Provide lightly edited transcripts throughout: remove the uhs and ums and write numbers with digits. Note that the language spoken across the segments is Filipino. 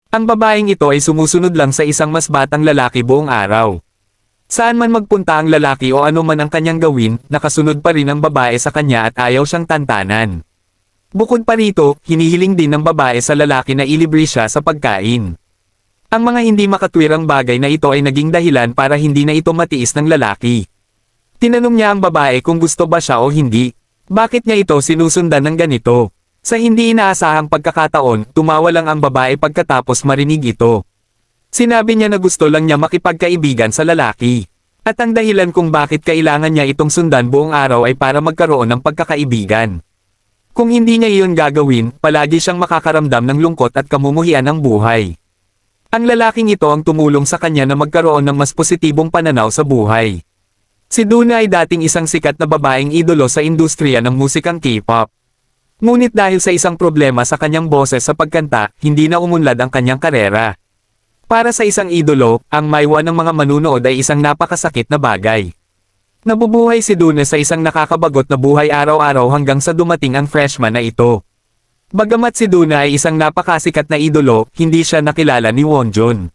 Ang babaeng ito ay sumusunod lang sa isang mas batang lalaki buong araw. Saan man magpunta ang lalaki o ano man ang kanyang gawin, nakasunod pa rin ang babae sa kanya at ayaw siyang tantanan. Bukod pa rito, hinihiling din ng babae sa lalaki na ilibre siya sa pagkain. Ang mga hindi makatwirang bagay na ito ay naging dahilan para hindi na ito matiis ng lalaki. Tinanong niya ang babae kung gusto ba siya o hindi. Bakit niya ito sinusundan ng ganito? Sa hindi inaasahang pagkakataon, tumawa lang ang babae pagkatapos marinig ito. Sinabi niya na gusto lang niya makipagkaibigan sa lalaki. At ang dahilan kung bakit kailangan niya itong sundan buong araw ay para magkaroon ng pagkakaibigan. Kung hindi niya iyon gagawin, palagi siyang makakaramdam ng lungkot at kamumuhian ng buhay. Ang lalaking ito ang tumulong sa kanya na magkaroon ng mas positibong pananaw sa buhay. Si Duna ay dating isang sikat na babaeng idolo sa industriya ng musikang K-pop. Ngunit dahil sa isang problema sa kanyang boses sa pagkanta, hindi na umunlad ang kanyang karera. Para sa isang idolo, ang maiwan ng mga manunood ay isang napakasakit na bagay. Nabubuhay si Duna sa isang nakakabagot na buhay araw-araw hanggang sa dumating ang freshman na ito. Bagamat si Duna ay isang napakasikat na idolo, hindi siya nakilala ni Wonjun.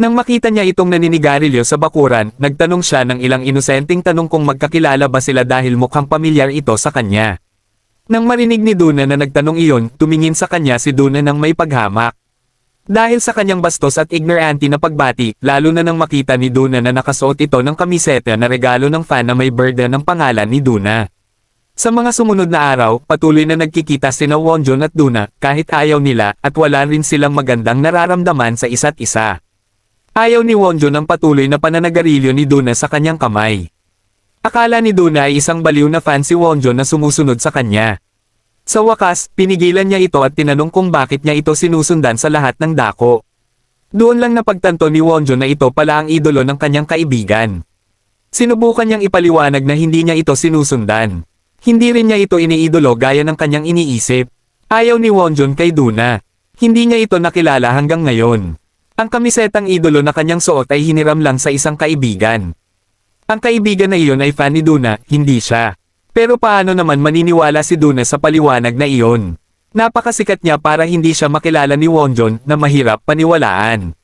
Nang makita niya itong naninigarilyo sa bakuran, nagtanong siya ng ilang inosenteng tanong kung magkakilala ba sila dahil mukhang pamilyar ito sa kanya. Nang marinig ni Duna na nagtanong iyon, tumingin sa kanya si Duna ng may paghamak. Dahil sa kanyang bastos at ignorante na pagbati, lalo na nang makita ni Duna na nakasuot ito ng kamiseta na regalo ng fan na may birthday ng pangalan ni Duna. Sa mga sumunod na araw, patuloy na nagkikita sina Wonjun at Duna, kahit ayaw nila, at wala rin silang magandang nararamdaman sa isa't isa. Ayaw ni Wonjun ang patuloy na pananagarilyo ni Duna sa kanyang kamay. Akala ni Duna ay isang baliw na fan si Wonjun na sumusunod sa kanya. Sa wakas, pinigilan niya ito at tinanong kung bakit niya ito sinusundan sa lahat ng dako. Doon lang napagtanto ni Wonjun na ito pala ang idolo ng kanyang kaibigan. Sinubukan niyang ipaliwanag na hindi niya ito sinusundan. Hindi rin niya ito iniidolo gaya ng kanyang iniisip. Ayaw ni Wonjun kay Duna. Hindi niya ito nakilala hanggang ngayon. Ang kamisetang idolo na kanyang suot ay hiniram lang sa isang kaibigan. Ang kaibigan na iyon ay fan ni Duna, hindi siya. Pero paano naman maniniwala si Duna sa paliwanag na iyon? Napakasikat niya para hindi siya makilala ni Wonjun na mahirap paniwalaan.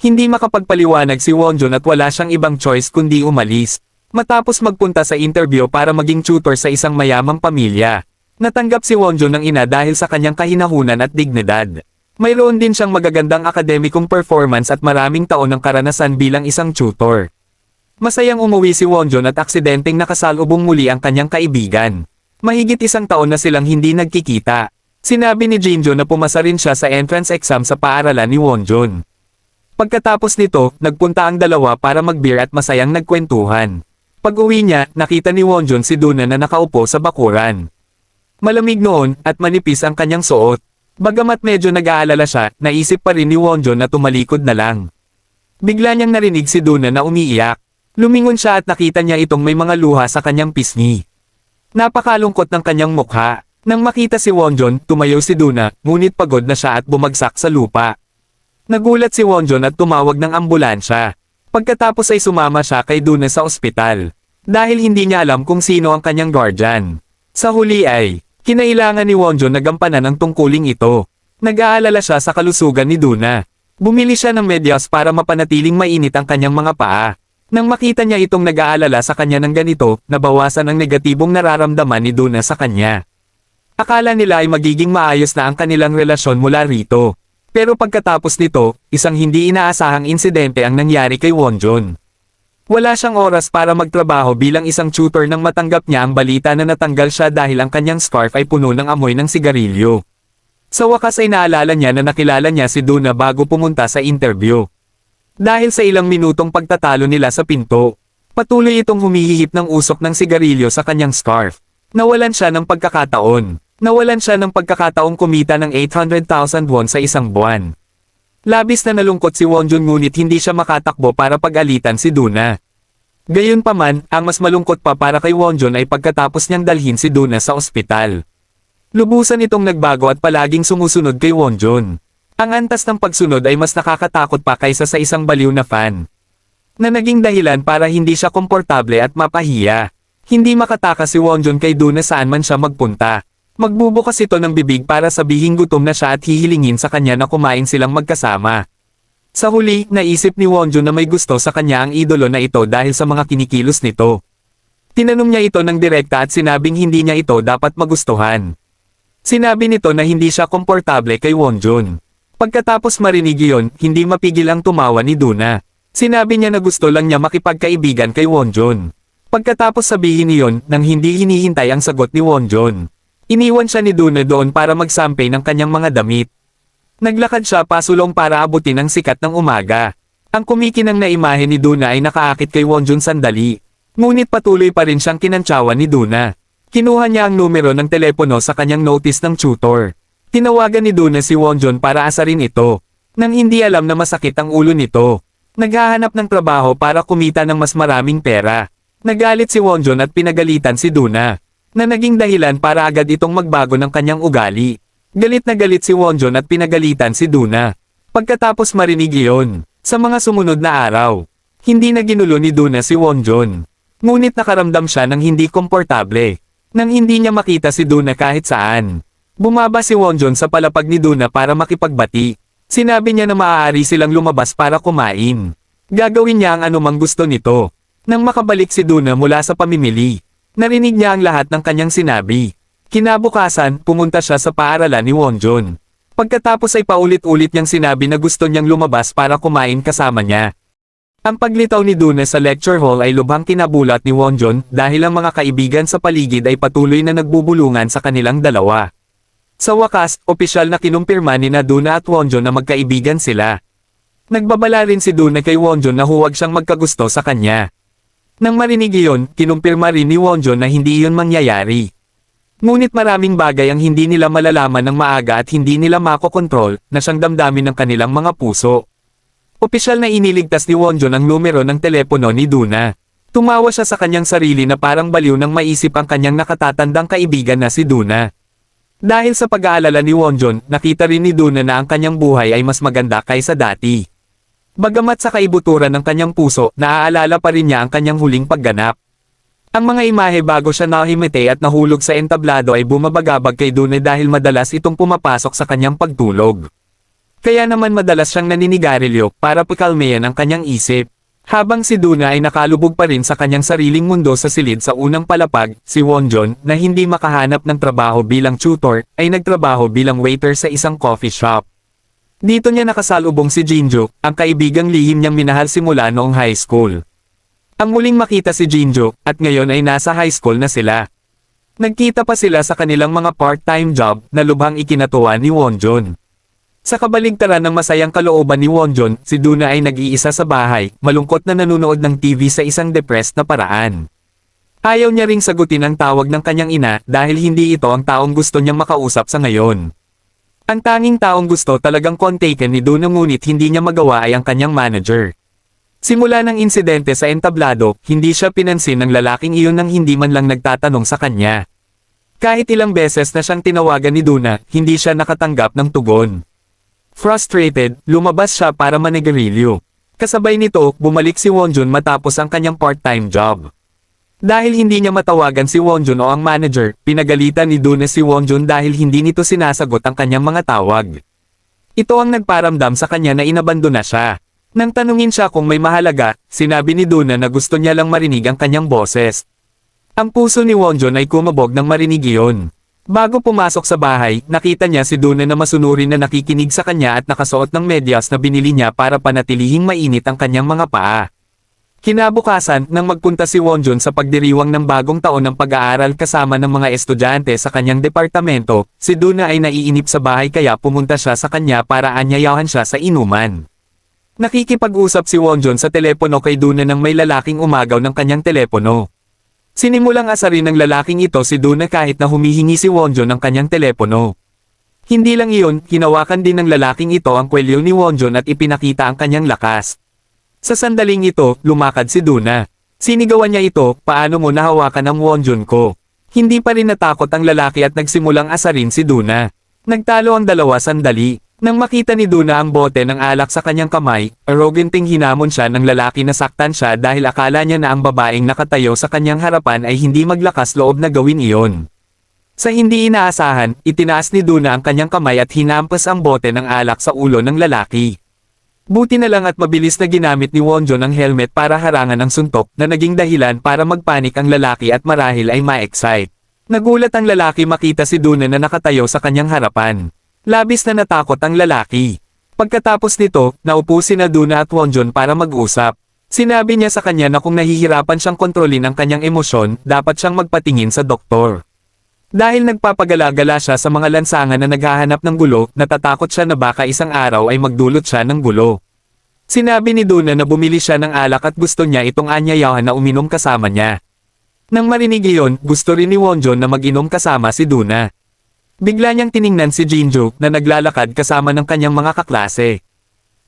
Hindi makapagpaliwanag si Wonjun at wala siyang ibang choice kundi umalis. Matapos magpunta sa interview para maging tutor sa isang mayamang pamilya. Natanggap si Wonjun ng ina dahil sa kanyang kahinahunan at dignidad. Mayroon din siyang magagandang akademikong performance at maraming taon ng karanasan bilang isang tutor. Masayang umuwi si Wonjun at aksidenteng nakasalubong muli ang kanyang kaibigan. Mahigit isang taon na silang hindi nagkikita. Sinabi ni Jinjo na pumasa rin siya sa entrance exam sa paaralan ni Wonjun. Pagkatapos nito, nagpunta ang dalawa para mag-beer at masayang nagkwentuhan. Pag-uwi niya, nakita ni Wonjun si Duna na nakaupo sa bakuran. Malamig noon, at manipis ang kanyang suot. Bagamat medyo nag-aalala siya, naisip pa rin ni Wonjun na tumalikod na lang. Bigla niyang narinig si Duna na umiiyak. Lumingon siya at nakita niya itong may mga luha sa kanyang pisngi. Napakalungkot ng kanyang mukha. Nang makita si Wonjun, tumayo si Duna, ngunit pagod na siya at bumagsak sa lupa. Nagulat si Wonjun at tumawag ng ambulansya. Pagkatapos ay sumama siya kay Duna sa ospital. Dahil hindi niya alam kung sino ang kanyang guardian. Sa huli ay, kinailangan ni Wonjun na gampanan ang tungkuling ito. Nag-aalala siya sa kalusugan ni Duna. Bumili siya ng medyas para mapanatiling mainit ang kanyang mga paa. Nang makita niya itong nag-aalala sa kanya ng ganito, nabawasan ang negatibong nararamdaman ni Duna sa kanya. Akala nila ay magiging maayos na ang kanilang relasyon mula rito. Pero pagkatapos nito, isang hindi inaasahang insidente ang nangyari kay Wonjun. Wala siyang oras para magtrabaho bilang isang tutor nang matanggap niya ang balita na natanggal siya dahil ang kanyang scarf ay puno ng amoy ng sigarilyo. Sa wakas ay naalala niya na nakilala niya si Duna bago pumunta sa interview. Dahil sa ilang minutong pagtatalo nila sa pinto, patuloy itong humihihip ng usok ng sigarilyo sa kanyang scarf. Nawalan siya ng pagkakataon. Nawalan siya ng pagkakataong kumita ng 800,000 won sa isang buwan. Labis na nalungkot si Wonjun ngunit hindi siya makatakbo para pag-alitan si Duna. Gayunpaman, ang mas malungkot pa para kay Wonjun ay pagkatapos niyang dalhin si Duna sa ospital. Lubusan itong nagbago at palaging sumusunod kay Wonjun. Ang antas ng pagsunod ay mas nakakatakot pa kaysa sa isang baliw na fan. Na naging dahilan para hindi siya komportable at mapahiya. Hindi makatakas si Wonjun kay Duna saan man siya magpunta. Magbubukas ito ng bibig para sabihing gutom na siya at hihilingin sa kanya na kumain silang magkasama. Sa huli, naisip ni Wonjun na may gusto sa kanya ang idolo na ito dahil sa mga kinikilos nito. Tinanong niya ito ng direkta at sinabing hindi niya ito dapat magustuhan. Sinabi nito na hindi siya komportable kay Wonjun. Pagkatapos marinig iyon, hindi mapigil ang tumawa ni Duna. Sinabi niya na gusto lang niya makipagkaibigan kay Wonjun. Pagkatapos sabihin iyon, nang hindi hinihintay ang sagot ni Wonjun. Iniwan siya ni Duna doon para magsampay ng kanyang mga damit. Naglakad siya pasulong para abutin ang sikat ng umaga. Ang kumikinang na imahe ni Duna ay nakaakit kay Wonjun sandali. Ngunit patuloy pa rin siyang kinantsawan ni Duna. Kinuha niya ang numero ng telepono sa kanyang notice ng tutor. Tinawagan ni Duna si Wonjun para asarin ito. Nang hindi alam na masakit ang ulo nito. Naghahanap ng trabaho para kumita ng mas maraming pera. Nagalit si Wonjun at pinagalitan si Duna, na naging dahilan para agad itong magbago ng kanyang ugali. Galit na galit si Wonjun at pinagalitan si Duna. Pagkatapos marinig iyon, sa mga sumunod na araw, hindi na ginulo ni Duna si Wonjun. Ngunit nakaramdam siya ng hindi komportable, nang hindi niya makita si Duna kahit saan. Bumaba si Wonjun sa palapag ni Duna para makipagbati. Sinabi niya na maaari silang lumabas para kumain. Gagawin niya ang anumang gusto nito. Nang makabalik si Duna mula sa pamimili, narinig niya ang lahat ng kanyang sinabi. Kinabukasan, pumunta siya sa paaralan ni Wonjun. Pagkatapos ay paulit-ulit niyang sinabi na gusto niyang lumabas para kumain kasama niya. Ang paglitaw ni Duna sa lecture hall ay lubhang kinabulat ni Wonjun dahil ang mga kaibigan sa paligid ay patuloy na nagbubulungan sa kanilang dalawa. Sa wakas, opisyal na kinumpirma ni Duna at Wonjun na magkaibigan sila. Nagbabala rin si Duna kay Wonjun na huwag siyang magkagusto sa kanya. Nang marinig iyon, kinumpirma rin ni Wonjun na hindi iyon mangyayari. Ngunit maraming bagay ang hindi nila malalaman ng maaga at hindi nila makokontrol na siyang damdamin ng kanilang mga puso. Opisyal na iniligtas ni Wonjun ang numero ng telepono ni Duna. Tumawa siya sa kanyang sarili na parang baliw nang maisip ang kanyang nakatatandang kaibigan na si Duna. Dahil sa pag-aalala ni Wonjun, nakita rin ni Duna na ang kanyang buhay ay mas maganda kaysa dati. Bagamat sa kaibuturan ng kanyang puso, naaalala pa rin niya ang kanyang huling pagganap. Ang mga imahe bago siya nahimete at nahulog sa entablado ay bumabagabag kay Duna dahil madalas itong pumapasok sa kanyang pagtulog. Kaya naman madalas siyang naninigarilyo para pakalmayan ang kanyang isip. Habang si Duna ay nakalubog pa rin sa kanyang sariling mundo sa silid sa unang palapag, si Wonjun, na hindi makahanap ng trabaho bilang tutor, ay nagtrabaho bilang waiter sa isang coffee shop. Dito niya nakasalubong si Jinju, ang kaibigang lihim niyang minahal simula noong high school. Ang muling makita si Jinju, at ngayon ay nasa high school na sila. Nagkita pa sila sa kanilang mga part-time job na lubhang ikinatuwa ni Wonjun. Sa kabaligtaran ng masayang kalooban ni Wonjun, si Duna ay nag-iisa sa bahay, malungkot na nanonood ng TV sa isang depressed na paraan. Ayaw niya ring sagutin ang tawag ng kanyang ina dahil hindi ito ang taong gusto niyang makausap sa ngayon. Ang tanging taong gusto talagang kontaken ni Duna ngunit hindi niya magawa ay ang kanyang manager. Simula ng insidente sa entablado, hindi siya pinansin ng lalaking iyon nang hindi man lang nagtatanong sa kanya. Kahit ilang beses na siyang tinawagan ni Duna, hindi siya nakatanggap ng tugon. Frustrated, lumabas siya para manigarilyo. Kasabay nito, bumalik si Wonjun matapos ang kanyang part-time job. Dahil hindi niya matawagan si Wonjun o ang manager, pinagalitan ni Duna si Wonjun dahil hindi nito sinasagot ang kanyang mga tawag. Ito ang nagparamdam sa kanya na inabandona siya. Nang tanungin siya kung may mahalaga, sinabi ni Duna na gusto niya lang marinig ang kanyang boses. Ang puso ni Wonjun ay kumabog nang marinig iyon. Bago pumasok sa bahay, nakita niya si Duna na masunurin na nakikinig sa kanya at nakasuot ng medyas na binili niya para panatilihing mainit ang kanyang mga paa. Kinabukasan, nang magpunta si Wonjun sa pagdiriwang ng bagong taon ng pag-aaral kasama ng mga estudyante sa kanyang departamento, si Duna ay naiinip sa bahay kaya pumunta siya sa kanya para anyayahan siya sa inuman. Nakikipag-usap si Wonjun sa telepono kay Duna nang may lalaking umagaw ng kanyang telepono. Sinimulang asarin ng lalaking ito si Duna kahit na humihingi si Wonjun ng kanyang telepono. Hindi lang iyon, hinawakan din ng lalaking ito ang kwelyo ni Wonjun at ipinakita ang kanyang lakas. Sa sandaling ito, lumakad si Duna. Sinigawan niya ito, paano mo nahawakan ang Wonjun ko? Hindi pa rin natakot ang lalaki at nagsimulang asarin si Duna. Nagtalo ang dalawa sandali. Nang makita ni Duna ang bote ng alak sa kanyang kamay, arroganting hinamon siya ng lalaki na saktan siya dahil akala niya na ang babaeng nakatayo sa kanyang harapan ay hindi maglakas loob na gawin iyon. Sa hindi inaasahan, itinaas ni Duna ang kanyang kamay at hinampas ang bote ng alak sa ulo ng lalaki. Buti na lang at mabilis na ginamit ni Wonjun ang helmet para harangan ang suntok na naging dahilan para magpanik ang lalaki at marahil ay ma-excite. Nagulat ang lalaki makita si Duna na nakatayo sa kanyang harapan. Labis na natakot ang lalaki. Pagkatapos nito, naupo sina Duna at Wonjun para mag-usap. Sinabi niya sa kanya na kung nahihirapan siyang kontrolin ang kanyang emosyon, dapat siyang magpatingin sa doktor. Dahil nagpapagala-gala siya sa mga lansangan na naghahanap ng gulo, natatakot siya na baka isang araw ay magdulot siya ng gulo. Sinabi ni Duna na bumili siya ng alak at gusto niya itong anyayahan na uminom kasama niya. Nang marinig iyon, gusto rin ni Wonjun na mag-inom kasama si Duna. Bigla niyang tiningnan si Jinju na naglalakad kasama ng kanyang mga kaklase.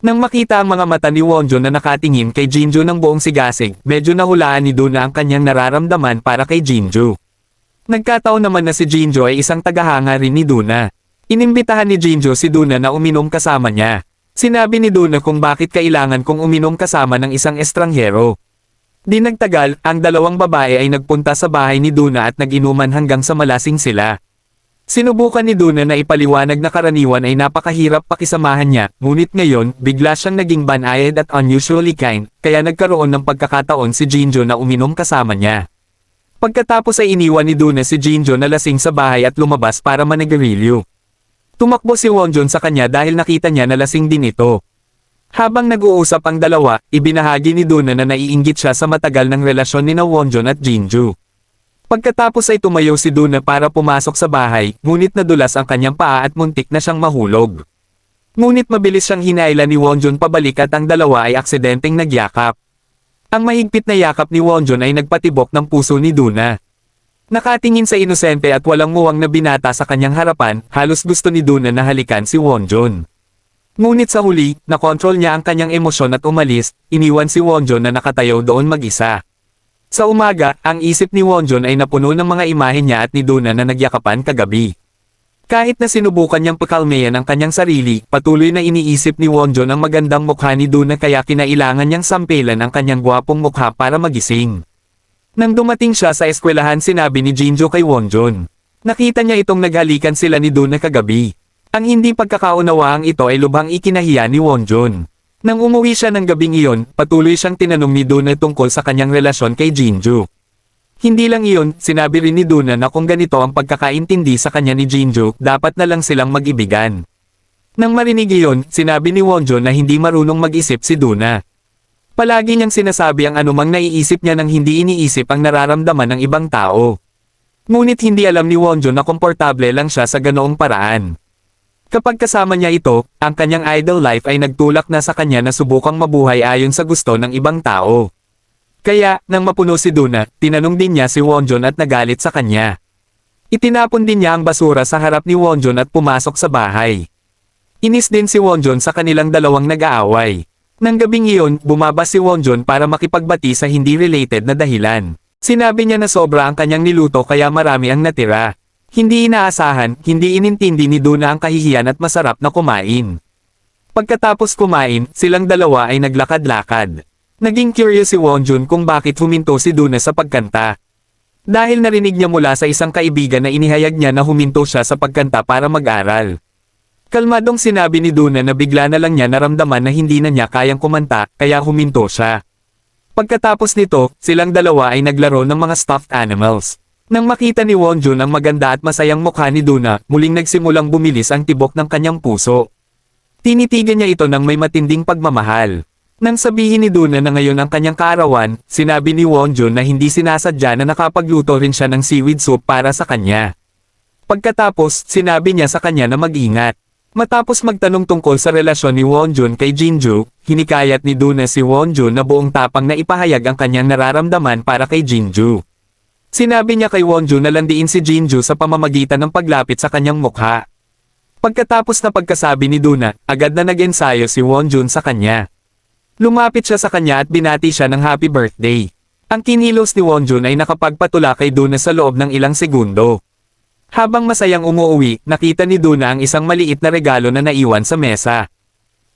Nang makita ang mga mata ni Wonjun na nakatingin kay Jinju ng buong sigasig, medyo nahulaan ni Duna ang kanyang nararamdaman para kay Jinju. Nagkataon naman na si Jinju ay isang tagahanga rin ni Duna. Inimbitahan ni Jinju si Duna na uminom kasama niya. Sinabi ni Duna kung bakit kailangan kong uminom kasama ng isang estranghero. Di nagtagal, ang dalawang babae ay nagpunta sa bahay ni Duna at nag-inuman hanggang sa malasing sila. Sinubukan ni Duna na ipaliwanag na karaniwan ay napakahirap pakisamahan niya, ngunit ngayon, bigla siyang naging banayad at unusually kind, kaya nagkaroon ng pagkakataon si Jinju na uminom kasama niya. Pagkatapos ay iniwan ni Duna si Jinju na lasing sa bahay at lumabas para manigarilyo. Tumakbo si Wonjun sa kanya dahil nakita niya na lasing din ito. Habang nag-uusap ang dalawa, ibinahagi ni Duna na naiinggit siya sa matagal ng relasyon ni Wonjun at Jinju. Pagkatapos ay tumayo si Duna para pumasok sa bahay, ngunit nadulas ang kanyang paa at muntik na siyang mahulog. Ngunit mabilis siyang hinailan ni Wonjun pabalik at ang dalawa ay aksidenteng nagyakap. Ang mahigpit na yakap ni Wonjun ay nagpatibok ng puso ni Duna. Nakatingin sa inosente at walang muwang na binata sa kanyang harapan, halos gusto ni Duna na halikan si Wonjun. Ngunit sa huli, nakontrol niya ang kanyang emosyon at umalis, iniwan si Wonjun na nakatayo doon mag-isa. Sa umaga, ang isip ni Wonjun ay napuno ng mga imahe niya at ni Duna na nagyakapan kagabi. Kahit na sinubukan niyang pakalmayan ang kanyang sarili, patuloy na iniisip ni Wonjun ang magandang mukha ni Duna kaya kinailangan niyang sampelan ang kanyang gwapong mukha para magising. Nang dumating siya sa eskwelahan sinabi ni Jinju kay Wonjun. Nakita niya itong naghalikan sila ni Duna kagabi. Ang hindi pagkakaunawaang ito ay lubhang ikinahiya ni Wonjun. Nang umuwi siya ng gabing iyon, patuloy siyang tinanong ni Duna tungkol sa kanyang relasyon kay Jinju. Hindi lang iyon, sinabi rin ni Duna na kung ganito ang pagkakaintindi sa kanya ni Jinju, dapat na lang silang mag-ibigan. Nang marinig iyon, sinabi ni Wonjun na hindi marunong mag-isip si Duna. Palagi niyang sinasabi ang anumang naiisip niya nang hindi iniisip ang nararamdaman ng ibang tao. Ngunit hindi alam ni Wonjun na komportable lang siya sa ganoong paraan. Kapag kasama niya ito, ang kanyang idle life ay nagtulak na sa kanya na subukang mabuhay ayon sa gusto ng ibang tao. Kaya, nang mapuno si Duna, tinanong din niya si Wonjun at nagalit sa kanya. Itinapon din niya ang basura sa harap ni Wonjun at pumasok sa bahay. Inis din si Wonjun sa kanilang dalawang nag-aaway. Nang gabing iyon, bumaba si Wonjun para makipagbati sa hindi related na dahilan. Sinabi niya na sobra ang kanyang niluto kaya marami ang natira. Hindi inaasahan, hindi inintindi ni Duna ang kahihiyan at masarap na kumain. Pagkatapos kumain, silang dalawa ay naglakad-lakad. Naging curious si Wonjun kung bakit huminto si Duna sa pagkanta. Dahil narinig niya mula sa isang kaibigan na inihayag niya na huminto siya sa pagkanta para mag-aral. Kalmadong sinabi ni Duna na bigla na lang niya naramdaman na hindi na niya kayang kumanta, kaya huminto siya. Pagkatapos nito, silang dalawa ay naglaro ng mga stuffed animals. Nang makita ni Wonjun ang maganda at masayang mukha ni Duna, muling nagsimulang bumilis ang tibok ng kanyang puso. Tinitigan niya ito ng may matinding pagmamahal. Nang sabihin ni Duna na ngayon ang kanyang kaarawan, sinabi ni Wonjun na hindi sinasadya na nakapagluto rin siya ng seaweed soup para sa kanya. Pagkatapos, sinabi niya sa kanya na mag-ingat. Matapos magtanong tungkol sa relasyon ni Wonjun kay Jinju, hinikayat ni Duna si Wonjun na buong tapang na ipahayag ang kanyang nararamdaman para kay Jinju. Sinabi niya kay Wonjun na landiin si Jinju sa pamamagitan ng paglapit sa kanyang mukha. Pagkatapos na pagkasabi ni Duna, agad na nag-ensayo si Wonjun sa kanya. Lumapit siya sa kanya at binati siya ng happy birthday. Ang kinilos ni Wonjun ay nakapagpatula kay Duna sa loob ng ilang segundo. Habang masayang umuuwi, nakita ni Duna ang isang maliit na regalo na naiwan sa mesa.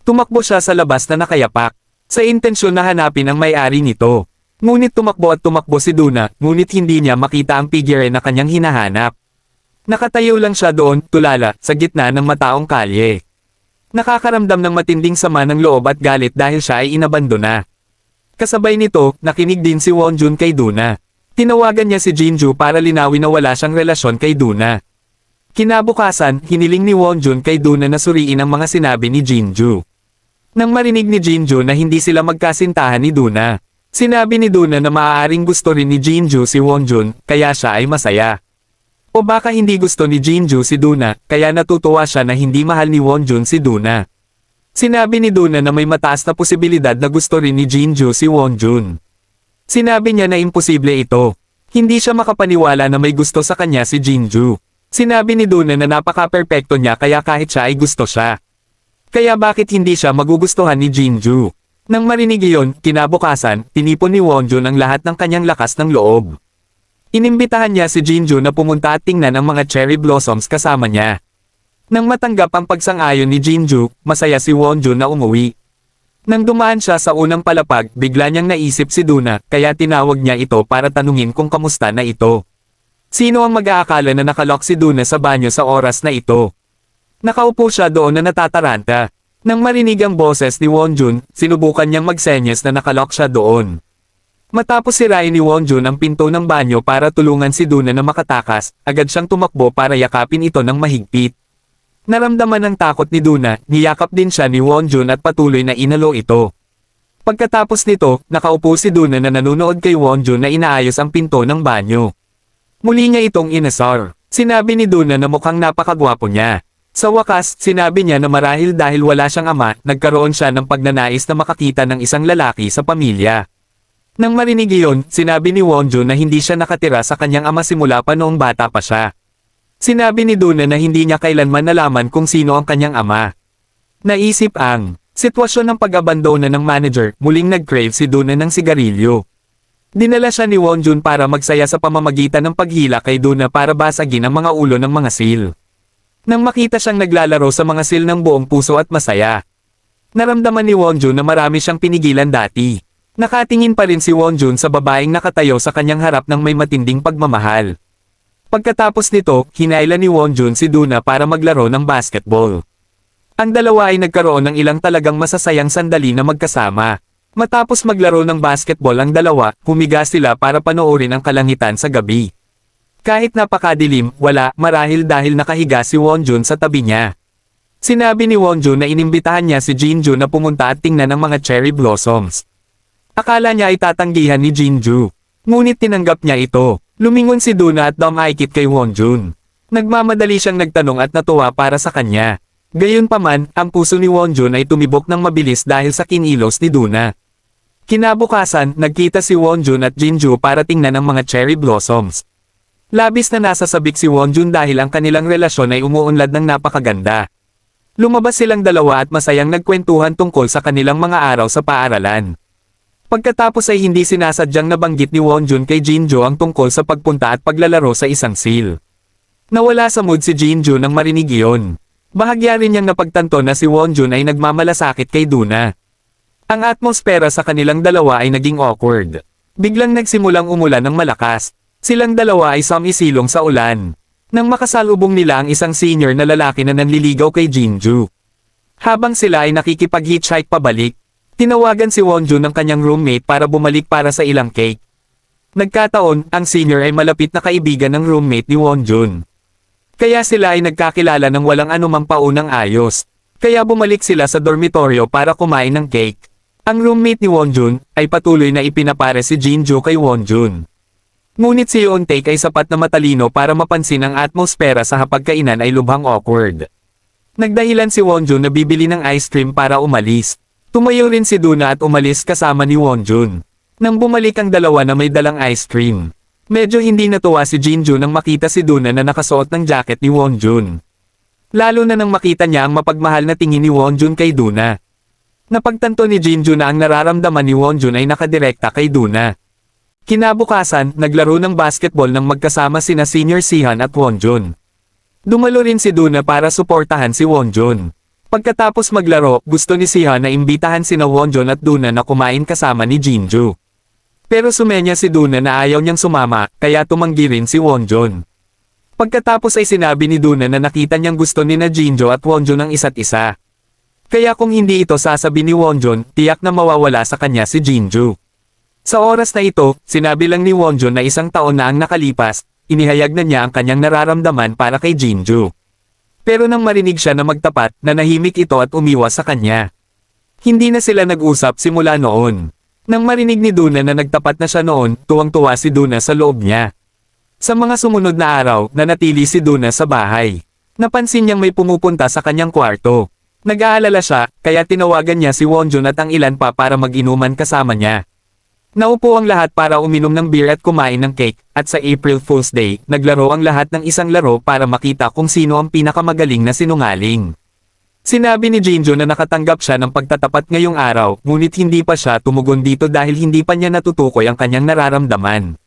Tumakbo siya sa labas na nakayapak, sa intensyon na hanapin ang may-ari nito. Ngunit tumakbo at tumakbo si Duna, ngunit hindi niya makita ang figure na kanyang hinahanap. Nakatayo lang siya doon, tulala, sa gitna ng mataong kalye. Nakakaramdam ng matinding sama ng loob at galit dahil siya ay inabandona. Kasabay nito, nakinig din si Wonjun kay Duna. Tinawagan niya si Jinju para linawin na wala siyang relasyon kay Duna. Kinabukasan, hiniling ni Wonjun kay Duna na suriin ang mga sinabi ni Jinju. Nang marinig ni Jinju na hindi sila magkasintahan ni Duna, sinabi ni Duna na maaaring gusto rin ni Jinju si Wonjun, kaya siya ay masaya. O baka hindi gusto ni Jinju si Duna, kaya natutuwa siya na hindi mahal ni Wonjun si Duna. Sinabi ni Duna na may mataas na posibilidad na gusto rin ni Jinju si Wonjun. Sinabi niya na imposible ito. Hindi siya makapaniwala na may gusto sa kanya si Jinju. Sinabi ni Duna na napaka-perpekto niya kaya kahit siya ay gusto siya. Kaya bakit hindi siya magugustuhan ni Jinju? Nang marinig iyon, kinabukasan, tinipon ni Wonjun ang lahat ng kanyang lakas ng loob. Inimbitahan niya si Jinju na pumunta at tingnan ang mga cherry blossoms kasama niya. Nang matanggap ang pagsang-ayon ni Jinju, masaya si Wonjun na umuwi. Nang dumaan siya sa unang palapag, bigla niyang naisip si Duna, kaya tinawag niya ito para tanungin kung kamusta na ito. Sino ang mag-aakala na nakalock si Duna sa banyo sa oras na ito? Nakaupo siya doon na natataranta. Nang marinig ang boses ni Wonjun, sinubukan niyang magsenyas na nakalock siya doon. Matapos sirain ni Wonjun ang pinto ng banyo para tulungan si Duna na makatakas, agad siyang tumakbo para yakapin ito ng mahigpit. Naramdaman ng takot ni Duna, niyakap din siya ni Wonjun at patuloy na inalo ito. Pagkatapos nito, nakaupo si Duna na nanonood kay Wonjun na inaayos ang pinto ng banyo. Muli niya itong inasar. Sinabi ni Duna na mukhang napakagwapo niya. Sa wakas, sinabi niya na marahil dahil wala siyang ama, nagkaroon siya ng pagnanais na makakita ng isang lalaki sa pamilya. Nang marinig iyon, sinabi ni Wonjun na hindi siya nakatira sa kanyang ama simula pa noong bata pa siya. Sinabi ni Duna na hindi niya kailanman nalaman kung sino ang kanyang ama. Naisip ang sitwasyon ng pag-abandona ng manager, muling nag-crave si Duna ng sigarilyo. Dinala siya ni Wonjun para magsaya sa pamamagitan ng paghila kay Duna para basagin ang mga ulo ng mga seal. Nang makita siyang naglalaro sa mga seal ng buong puso at masaya. Naramdaman ni Wonjun na marami siyang pinigilan dati. Nakatingin pa rin si Wonjun sa babaeng nakatayo sa kanyang harap ng may matinding pagmamahal. Pagkatapos nito, hinailan ni Wonjun si Duna para maglaro ng basketball. Ang dalawa ay nagkaroon ng ilang talagang masasayang sandali na magkasama. Matapos maglaro ng basketball ang dalawa, humiga sila para panoorin ang kalangitan sa gabi. Kahit napakadilim, wala, marahil dahil nakahiga si Wonjun sa tabi niya. Sinabi ni Wonjun na inimbitahan niya si Jinju na pumunta at tingnan ang mga cherry blossoms. Akala niya ay tatanggihan ni Jinju. Ngunit tinanggap niya ito. Lumingon si Duna at dumaikit kay Wonjun. Nagmamadali siyang nagtanong at natuwa para sa kanya. Gayunpaman, ang puso ni Wonjun ay tumibok ng mabilis dahil sa kinilos ni Duna. Kinabukasan, nagkita si Wonjun at Jinju para tingnan ang mga cherry blossoms. Labis na nasasabik si Wonjun dahil ang kanilang relasyon ay umuunlad ng napakaganda. Lumabas silang dalawa at masayang nagkwentuhan tungkol sa kanilang mga araw sa paaralan. Pagkatapos ay hindi sinasadyang nabanggit ni Wonjun kay Jinju ang tungkol sa pagpunta at paglalaro sa isang seal. Nawala sa mood si Jinju nang marinig iyon. Bahagya rin niyang napagtanto na si Wonjun ay nagmamalasakit kay Duna. Ang atmosfera sa kanilang dalawa ay naging awkward. Biglang nagsimulang umulan ng malakas. Silang dalawa ay sumisilong sa ulan. Nang makasalubong nila ang isang senior na lalaki na nanliligaw kay Jinju. Habang sila ay nakikipag-hitchhike pabalik, tinawagan si Wonjun ng kanyang roommate para bumalik para sa ilang cake. Nagkataon, ang senior ay malapit na kaibigan ng roommate ni Wonjun. Kaya sila ay nagkakilala ng walang anumang paunang ayos. Kaya bumalik sila sa dormitoryo para kumain ng cake. Ang roommate ni Wonjun ay patuloy na ipinapare si Jinju kay Wonjun. Ngunit si Yeontaek ay sapat na matalino para mapansin ang atmosfera sa hapagkainan ay lubhang awkward. Nagdahilan si Wonjun na bibili ng ice cream para umalis. Tumayo rin si Duna at umalis kasama ni Wonjun. Nang bumalik ang dalawa na may dalang ice cream. Medyo hindi natuwa si Jinju nang makita si Duna na nakasuot ng jacket ni Wonjun. Lalo na nang makita niya ang mapagmahal na tingin ni Wonjun kay Duna. Napagtanto ni Jinju na ang nararamdaman ni Wonjun ay nakadirekta kay Duna. Kinabukasan, naglaro ng basketball nang magkasama sina Senior Sihan at Wonjun. Dumalo rin si Duna para suportahan si Wonjun. Pagkatapos maglaro, gusto ni Sihan na imbitahan sina Wonjun at Duna na kumain kasama ni Jinju. Pero sumenya si Duna na ayaw niyang sumama, kaya tumanggi rin si Wonjun. Pagkatapos ay sinabi ni Duna na nakita niyang gusto ni na Jinjo at Wonjun ang isa't isa. Kaya kung hindi ito sasabi ni Wonjun, tiyak na mawawala sa kanya si Jinju. Sa oras na ito, sinabi lang ni Wonjun na 1 taon na ang nakalipas, inihayag na niya ang kanyang nararamdaman para kay Jinju. Pero nang marinig siya na magtapat, nanahimik ito at umiwas sa kanya. Hindi na sila nag-usap simula noon. Nang marinig ni Duna na nagtapat na siya noon, tuwang-tuwa si Duna sa loob niya. Sa mga sumunod na araw, nanatili si Duna sa bahay. Napansin niyang may pumupunta sa kanyang kwarto. Nag-aalala siya, kaya tinawagan niya si Wonjun at ang ilan pa para mag-inuman kasama niya. Naupo ang lahat para uminom ng beer at kumain ng cake, at sa April Fool's Day, naglaro ang lahat ng isang laro para makita kung sino ang pinakamagaling na sinungaling. Sinabi ni Jinjo na nakatanggap siya ng pagtatapat ngayong araw, ngunit hindi pa siya tumugon dito dahil hindi pa niya natutukoy ang kanyang nararamdaman.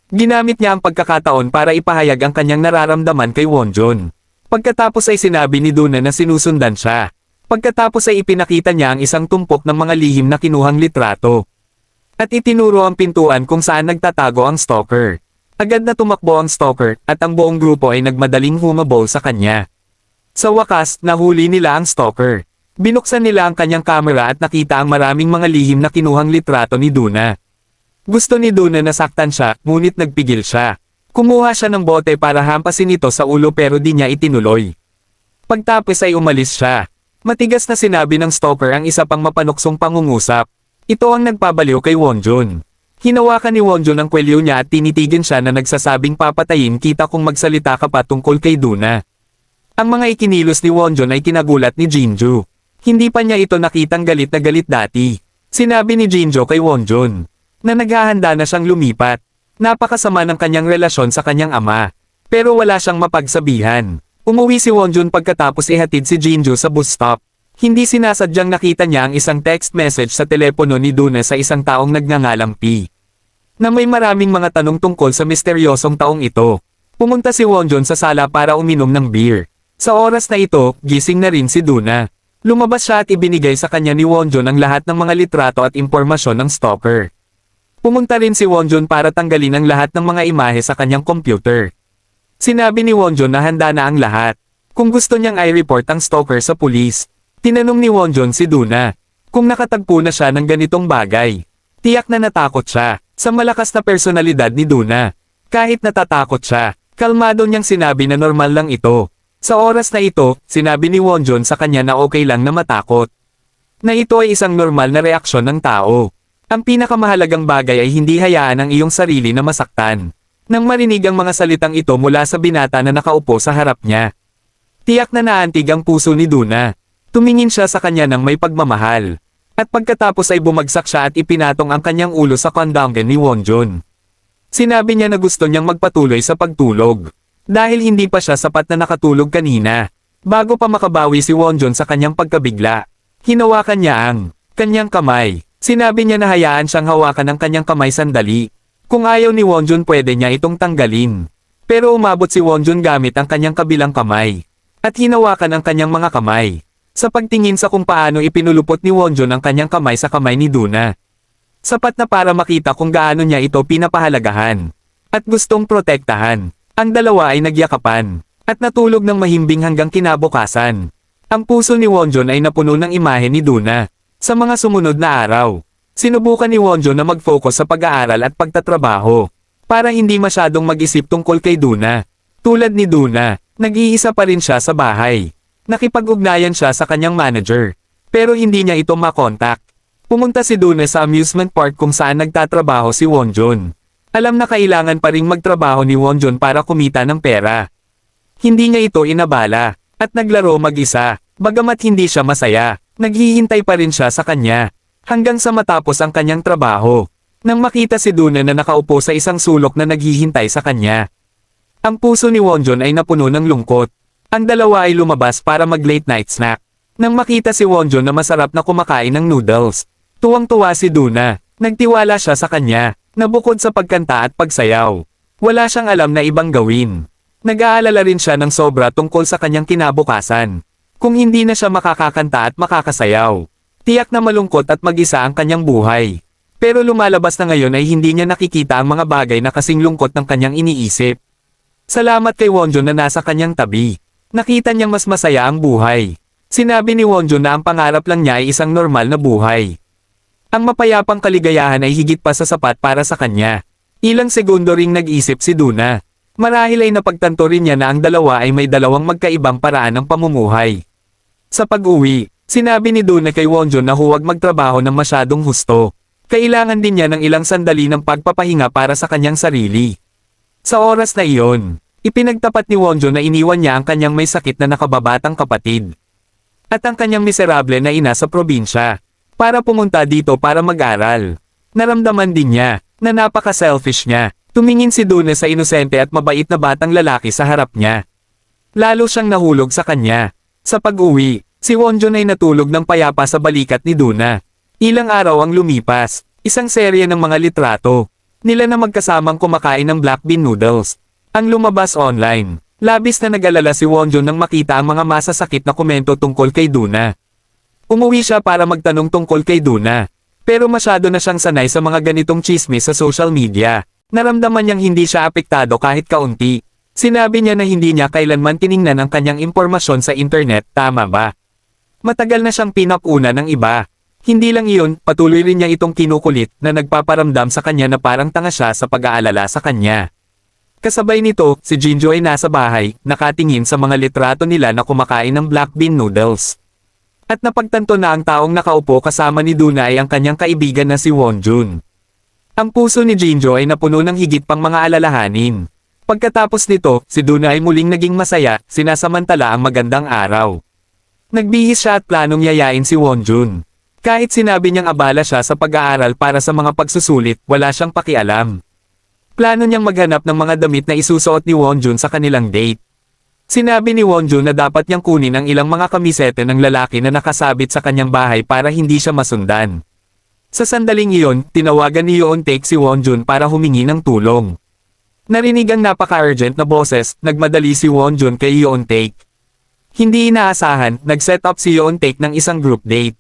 Ginamit niya ang pagkakataon para ipahayag ang kanyang nararamdaman kay Wonjun. Pagkatapos ay sinabi ni Duna na sinusundan siya. Pagkatapos ay ipinakita niya ang isang tumpok ng mga lihim na kinuhang litrato. At itinuro ang pintuan kung saan nagtatago ang stalker. Agad na tumakbo ang stalker, at ang buong grupo ay nagmadaling humabol sa kanya. Sa wakas, nahuli nila ang stalker. Binuksan nila ang kanyang kamera at nakita ang maraming mga lihim na kinuhang litrato ni Duna. Gusto ni Duna na saktan siya, ngunit nagpigil siya. Kumuha siya ng bote para hampasin ito sa ulo pero di niya itinuloy. Pagtapos ay umalis siya. Matigas na sinabi ng stalker ang isa pang mapanuksong pangungusap. Ito ang nagpabaliw kay Wonjun. Hinawakan ni Wonjun ang kwelyo niya at tinitigin siya na nagsasabing papatayin kita kung magsalita ka pa tungkol kay Duna. Ang mga ikinilos ni Wonjun ay kinagulat ni Jinju. Hindi pa niya ito nakitang galit na galit dati. Sinabi ni Jinjo kay Wonjun na naghahanda na siyang lumipat. Napakasama ng kanyang relasyon sa kanyang ama. Pero wala siyang mapagsabihan. Umuwi si Wonjun pagkatapos ihatid si Jinjo sa bus stop. Hindi sinasadyang nakita niya ang isang text message sa telepono ni Duna sa isang taong nagngangalang P. Na may maraming mga tanong tungkol sa misteryosong taong ito. Pumunta si Wonjun sa sala para uminom ng beer. Sa oras na ito, gising na rin si Duna. Lumabas siya at ibinigay sa kanya ni Wonjun ang lahat ng mga litrato at impormasyon ng stalker. Pumunta rin si Wonjun para tanggalin ang lahat ng mga imahe sa kanyang computer. Sinabi ni Wonjun na handa na ang lahat. Kung gusto niyang i-report ang stalker sa pulis. Tinanong ni Wonjun si Duna kung nakatagpo na siya ng ganitong bagay. Tiyak na natakot siya sa malakas na personalidad ni Duna. Kahit natatakot siya, kalmado niyang sinabi na normal lang ito. Sa oras na ito, sinabi ni Wonjun sa kanya na okay lang na matakot. Na ito ay isang normal na reaksyon ng tao. Ang pinakamahalagang bagay ay hindi hayaan ang iyong sarili na masaktan. Nang marinig ang mga salitang ito mula sa binata na nakaupo sa harap niya. Tiyak na naantig ang puso ni Duna. Tumingin siya sa kanya ng may pagmamahal. At pagkatapos ay bumagsak siya at ipinatong ang kanyang ulo sa kondongen ni Wonjun. Sinabi niya na gusto niyang magpatuloy sa pagtulog. Dahil hindi pa siya sapat na nakatulog kanina. Bago pa makabawi si Wonjun sa kanyang pagkabigla. Hinawakan niya ang kanyang kamay. Sinabi niya na hayaan siyang hawakan ang kanyang kamay sandali. Kung ayaw ni Wonjun pwede niya itong tanggalin. Pero umabot si Wonjun gamit ang kanyang kabilang kamay. At hinawakan ang kanyang mga kamay. Sa pagtingin sa kung paano ipinulupot ni Wonjun ang kanyang kamay sa kamay ni Duna. Sapat na para makita kung gaano niya ito pinapahalagahan. At gustong protektahan. Ang dalawa ay nagyakapan. At natulog ng mahimbing hanggang kinabukasan. Ang puso ni Wonjun ay napuno ng imahe ni Duna. Sa mga sumunod na araw, sinubukan ni Wonjun na mag-focus sa pag-aaral at pagtatrabaho. Para hindi masyadong mag-isip tungkol kay Duna. Tulad ni Duna, nag-iisa pa rin siya sa bahay. Nakipag-ugnayan siya sa kanyang manager. Pero hindi niya ito makontak. Pumunta si Duna sa amusement park kung saan nagtatrabaho si Wonjun. Alam na kailangan pa ring magtrabaho ni Wonjun para kumita ng pera. Hindi niya ito inabala. At naglaro mag-isa. Bagamat hindi siya masaya, naghihintay pa rin siya sa kanya. Hanggang sa matapos ang kanyang trabaho. Nang makita si Duna na nakaupo sa isang sulok na naghihintay sa kanya. Ang puso ni Wonjun ay napuno ng lungkot. Ang dalawa ay lumabas para mag-late night snack. Nang makita si Wonjun na masarap na kumakain ng noodles, tuwang-tuwa si Duna. Nagtiwala siya sa kanya, na bukod sa pagkanta at pagsayaw, wala siyang alam na ibang gawin. Nag-aalala rin siya ng sobra tungkol sa kanyang kinabukasan. Kung hindi na siya makakakanta at makakasayaw, tiyak na malungkot at mag-isa ang kanyang buhay. Pero lumalabas na ngayon ay hindi niya nakikita ang mga bagay na kasing lungkot ng kanyang iniisip. Salamat kay Wonjun na nasa kanyang tabi. Nakita niyang mas masaya ang buhay. Sinabi ni Wonjun na ang pangarap lang niya ay isang normal na buhay. Ang mapayapang kaligayahan ay higit pa sa sapat para sa kanya. Ilang segundo ring nag-isip si Duna. Marahil ay napagtanto rin niya na ang dalawa ay may dalawang magkaibang paraan ng pamumuhay. Sa pag-uwi, sinabi ni Duna kay Wonjun na huwag magtrabaho ng masyadong husto. Kailangan din niya ng ilang sandali ng pagpapahinga para sa kanyang sarili. Sa oras na iyon, ipinagtapat ni Wonjun na iniwan niya ang kanyang may sakit na nakababatang kapatid. At ang kanyang miserable na ina sa probinsya, para pumunta dito para mag-aral. Naramdaman din niya, na napaka-selfish niya. Tumingin si Duna sa inosente at mabait na batang lalaki sa harap niya. Lalo siyang nahulog sa kanya. Sa pag-uwi, si Wonjun ay natulog ng payapa sa balikat ni Duna. Ilang araw ang lumipas, isang serye ng mga litrato. Nila na magkasamang kumakain ng black bean noodles. Ang lumabas online. Labis na nag-alala si Wonjun nang makita ang mga masasakit na komento tungkol kay Duna. Umuwi siya para magtanong tungkol kay Duna. Pero masyado na siyang sanay sa mga ganitong chismis sa social media. Naramdaman niyang hindi siya apektado kahit kaunti. Sinabi niya na hindi niya kailanman tiningnan ang kanyang impormasyon sa internet, tama ba? Matagal na siyang pinakuna ng iba. Hindi lang iyon, patuloy rin niya itong kinukulit na nagpaparamdam sa kanya na parang tanga siya sa pag-aalala sa kanya. Kasabay nito, si Jinjo ay nasa bahay, nakatingin sa mga litrato nila na kumakain ng black bean noodles. At napagtanto na ang taong nakaupo kasama ni Duna ay ang kanyang kaibigan na si Wonjun. Ang puso ni Jinjo ay napuno ng higit pang mga alalahanin. Pagkatapos nito, si Duna ay muling naging masaya, sinasamantala ang magandang araw. Nagbihis siya at planong yayain si Wonjun. Kahit sinabi niyang abala siya sa pag-aaral para sa mga pagsusulit, wala siyang pakialam. Plano niyang maghanap ng mga damit na isusuot ni Wonjun sa kanilang date. Sinabi ni Wonjun na dapat niyang kunin ang ilang mga kamisete ng lalaki na nakasabit sa kanyang bahay para hindi siya masundan. Sa sandaling iyon, tinawagan ni Yeontaek si Wonjun para humingi ng tulong. Narinig ang napaka-urgent na boses, nagmadali si Wonjun kay Yeontaek. Hindi inaasahan, nag-set up si Yeontaek ng isang group date.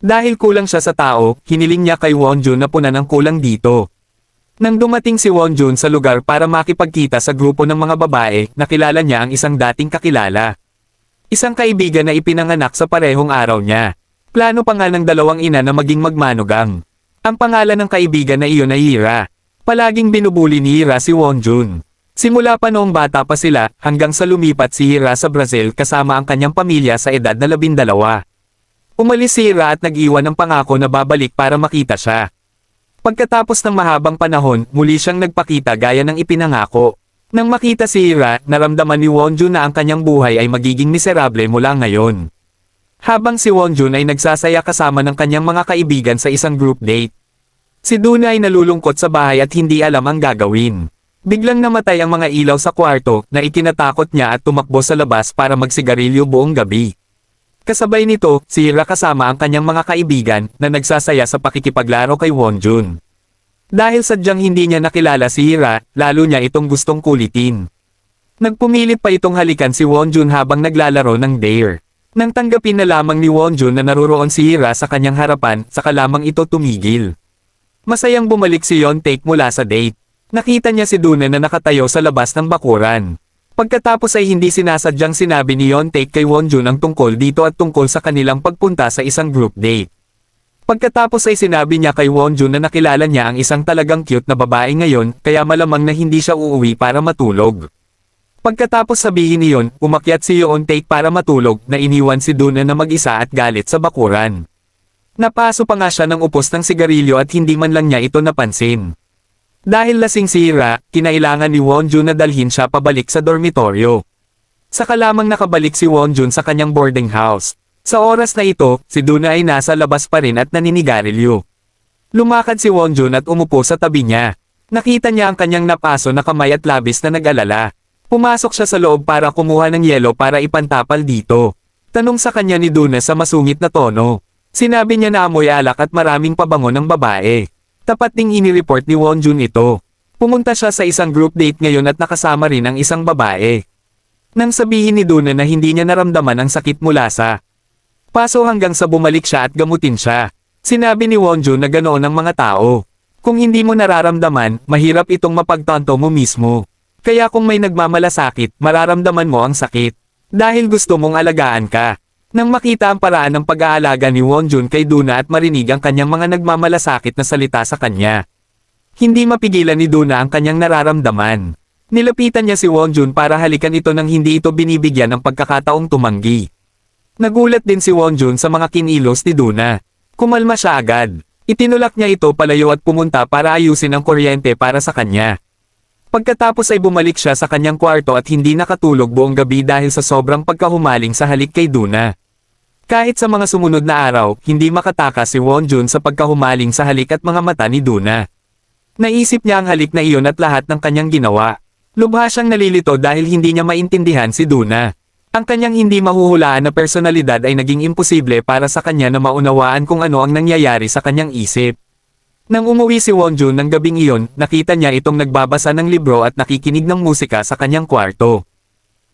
Dahil kulang siya sa tao, hiniling niya kay Wonjun na punan ang kulang dito. Nang dumating si Wonjun sa lugar para makipagkita sa grupo ng mga babae, nakilala niya ang isang dating kakilala. Isang kaibigan na ipinanganak sa parehong araw niya. Plano pa nga ng dalawang ina na maging magmanugang. Ang pangalan ng kaibigan na iyon ay Hira. Palaging binubuli ni Hira si Wonjun. Simula pa noong bata pa sila, hanggang sa lumipat si Hira sa Brazil kasama ang kanyang pamilya sa edad na 12. Umalis si Hira at nag-iwan ng pangako na babalik para makita siya. Pagkatapos ng mahabang panahon, muli siyang nagpakita gaya ng ipinangako. Nang makita si Hira, naramdaman ni Wonjun na ang kanyang buhay ay magiging miserable mula ngayon. Habang si Wonjun ay nagsasaya kasama ng kanyang mga kaibigan sa isang group date. Si Duna ay nalulungkot sa bahay at hindi alam ang gagawin. Biglang namatay ang mga ilaw sa kwarto na ikinatakot niya at tumakbo sa labas para magsigarilyo buong gabi. Kasabay nito, si Hira kasama ang kanyang mga kaibigan na nagsasaya sa pakikipaglaro kay Wonjun. Dahil sadyang hindi niya nakilala si Hira, lalo niya itong gustong kulitin. Nagpumilit pa itong halikan si Wonjun habang naglalaro ng dare. Nang tanggapin na lamang ni Wonjun na naruroon si Hira sa kanyang harapan, saka lamang ito tumigil. Masayang bumalik si Yeontaek mula sa date. Nakita niya si Duna na nakatayo sa labas ng bakuran. Pagkatapos ay hindi sinasadyang sinabi ni Yeontaek kay Wonjun ang tungkol dito at tungkol sa kanilang pagpunta sa isang group date. Pagkatapos ay sinabi niya kay Wonjun na nakilala niya ang isang talagang cute na babae ngayon, kaya malamang na hindi siya uuwi para matulog. Pagkatapos sabihin niyon, umakyat si Yeontaek para matulog na iniwan si Duna na mag-isa at galit sa bakuran. Napaso pa nga siya ng upos ng sigarilyo at hindi man lang niya ito napansin. Dahil lasing si Hira, kinailangan ni Wonjun na dalhin siya pabalik sa dormitoryo. Saka lamang nakabalik si Wonjun sa kanyang boarding house. Sa oras na ito, si Duna ay nasa labas pa rin at naninigarilyo. Lumakad si Wonjun at umupo sa tabi niya. Nakita niya ang kanyang napaso na kamay at labis na nag-alala. Pumasok siya sa loob para kumuha ng yelo para ipantapal dito. Tanong sa kanya ni Duna sa masungit na tono. Sinabi niya na amoy alak at maraming pabango ng babae. Tapat ding inireport ni Wonjun ito. Pumunta siya sa isang group date ngayon at nakasama rin ang isang babae. Nang sabihin ni Duna na hindi niya naramdaman ang sakit mula sa paso hanggang sa bumalik siya at gamutin siya. Sinabi ni Wonjun na ganoon ang mga tao. Kung hindi mo nararamdaman, mahirap itong mapagtanto mo mismo. Kaya kung may nagmamalasakit, mararamdaman mo ang sakit. Dahil gusto mong alagaan ka. Nang makita ang paraan ng pag-aalaga ni Wonjun kay Duna at marinig ang kanyang mga nagmamalasakit na salita sa kanya, hindi mapigilan ni Duna ang kanyang nararamdaman. Nilapitan niya si Wonjun para halikan ito nang hindi ito binibigyan ng pagkakataong tumanggi. Nagulat din si Wonjun sa mga kinilos ni Duna. Kumalma siya agad. Itinulak niya ito palayo at pumunta para ayusin ang kuryente para sa kanya. Pagkatapos ay bumalik siya sa kanyang kwarto at hindi nakatulog buong gabi dahil sa sobrang pagkahumaling sa halik kay Duna. Kahit sa mga sumunod na araw, hindi makatakas si Wonjun sa pagkahumaling sa halik at mga mata ni Duna. Naisip niya ang halik na iyon at lahat ng kanyang ginawa. Lubha siyang nalilito dahil hindi niya maintindihan si Duna. Ang kanyang hindi mahuhulaan na personalidad ay naging imposible para sa kanya na maunawaan kung ano ang nangyayari sa kanyang isip. Nang umuwi si Wonjun ng gabing iyon, nakita niya itong nagbabasa ng libro at nakikinig ng musika sa kanyang kwarto.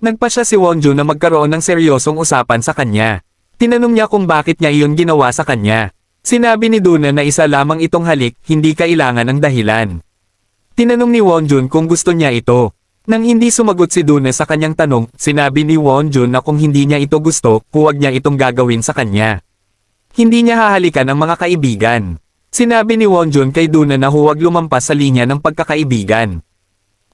Nagpasya si Wonjun na magkaroon ng seryosong usapan sa kanya. Tinanong niya kung bakit niya iyon ginawa sa kanya. Sinabi ni Duna na isa lamang itong halik, hindi kailangan ng dahilan. Tinanong ni Wonjun kung gusto niya ito. Nang hindi sumagot si Duna sa kanyang tanong, sinabi ni Wonjun na kung hindi niya ito gusto, huwag niya itong gagawin sa kanya. Hindi niya hahalikan ang mga kaibigan. Sinabi ni Wonjun kay Duna na huwag lumampas sa linya ng pagkakaibigan.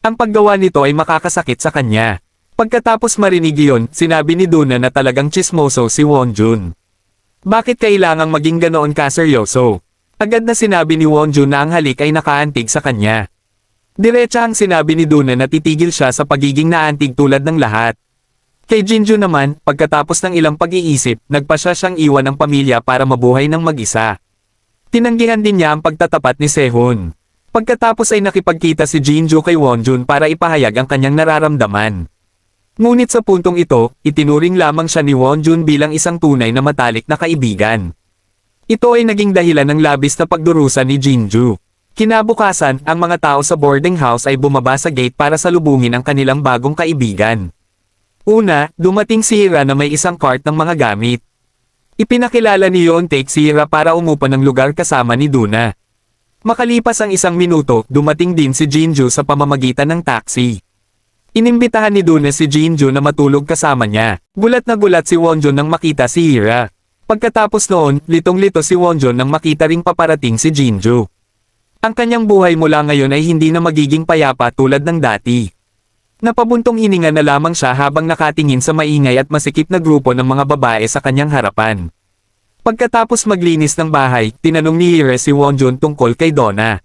Ang paggawa nito ay makakasakit sa kanya. Pagkatapos marinig iyon, sinabi ni Duna na talagang tsismoso si Wonjun. Bakit kailangang maging ganoon kaseryoso? Agad na sinabi ni Wonjun na ang halik ay nakaantig sa kanya. Diretsahang sinabi ni Duna na titigil siya sa pagiging naantig tulad ng lahat. Kay Jinju naman, pagkatapos ng ilang pag-iisip, nagpasya siyang iwan ang pamilya para mabuhay ng mag-isa. Tinanggihan din niya ang pagtatapat ni Sehun. Pagkatapos ay nakipagkita si Jinju kay Wonjun para ipahayag ang kanyang nararamdaman. Ngunit sa puntong ito, itinuring lamang siya ni Wonjun bilang isang tunay na matalik na kaibigan. Ito ay naging dahilan ng labis na pagdurusa ni Jinju. Kinabukasan, ang mga tao sa boarding house ay bumaba sa gate para salubungin ang kanilang bagong kaibigan. Una, dumating si Hira na may isang cart ng mga gamit. Ipinakilala ni Yeontaek si Hira para umupo ng lugar kasama ni Duna. Makalipas ang isang minuto, dumating din si Jinju sa pamamagitan ng taxi. Inimbitahan ni Duna si Jinju na matulog kasama niya. Gulat na gulat si Wonjun nang makita si Hira. Pagkatapos noon, litong-lito si Wonjun nang makita ring paparating si Jinju. Ang kanyang buhay mula ngayon ay hindi na magiging payapa tulad ng dati. Napabuntong hininga na lamang siya habang nakatingin sa maingay at masikip na grupo ng mga babae sa kanyang harapan. Pagkatapos maglinis ng bahay, tinanong ni Hira si Wonjun tungkol kay Donna.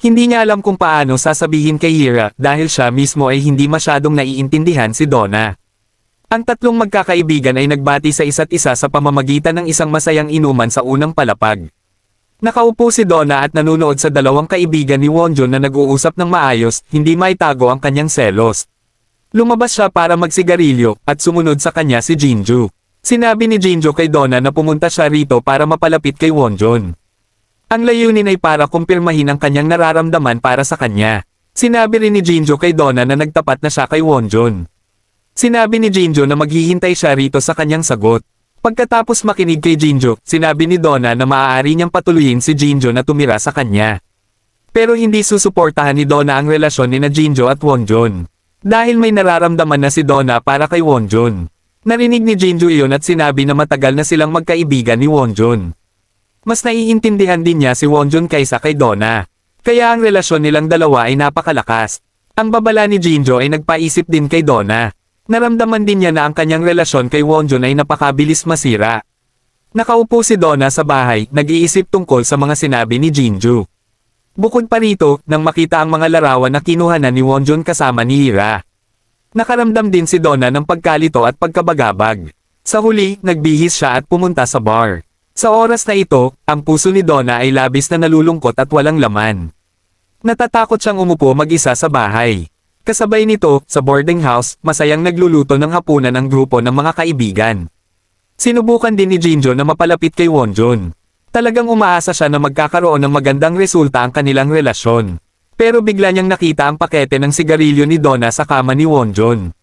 Hindi niya alam kung paano sasabihin kay Hira dahil siya mismo ay hindi masyadong naiintindihan si Donna. Ang tatlong magkakaibigan ay nagbati sa isa't isa sa pamamagitan ng isang masayang inuman sa unang palapag. Nakaupo si Donna at nanunood sa dalawang kaibigan ni Wonjun na nag-uusap ng maayos, hindi maitago ang kanyang selos. Lumabas siya para magsigarilyo, at sumunod sa kanya si Jinju. Sinabi ni Jinju kay Donna na pumunta siya rito para mapalapit kay Wonjun. Ang layunin ay para kumpirmahin ang kanyang nararamdaman para sa kanya. Sinabi rin ni Jinju kay Donna na nagtapat na siya kay Wonjun. Sinabi ni Jinju na maghihintay siya rito sa kanyang sagot. Pagkatapos makinig kay Jinju, sinabi ni Donna na maaari niyang patuloyin si Jinju na tumira sa kanya. Pero hindi susuportahan ni Donna ang relasyon ni na Jinju at Wonjun. Dahil may nararamdaman na si Donna para kay Wonjun. Narinig ni Jinju iyon at sinabi na matagal na silang magkaibigan ni Wonjun. Mas naiintindihan din niya si Wonjun kaysa kay Donna. Kaya ang relasyon nilang dalawa ay napakalakas. Ang babala ni Jinju ay nagpaisip din kay Donna. Naramdaman din niya na ang kanyang relasyon kay Wonjun ay napakabilis masira. Nakaupo si Donna sa bahay, nag-iisip tungkol sa mga sinabi ni Jinju. Bukod pa rito, nang makita ang mga larawan na kinuhanan ni Wonjun kasama ni Hira. Nakaramdam din si Donna ng pagkalito at pagkabagabag. Sa huli, nagbihis siya at pumunta sa bar. Sa oras na ito, ang puso ni Donna ay labis na nalulungkot at walang laman. Natatakot siyang umupo mag-isa sa bahay. Kasabay nito, sa boarding house, masayang nagluluto ng hapunan ang grupo ng mga kaibigan. Sinubukan din ni Jinju na mapalapit kay Wonjun. Talagang umaasa siya na magkakaroon ng magandang resulta ang kanilang relasyon. Pero bigla niyang nakita ang pakete ng sigarilyo ni Donna sa kama ni Wonjun.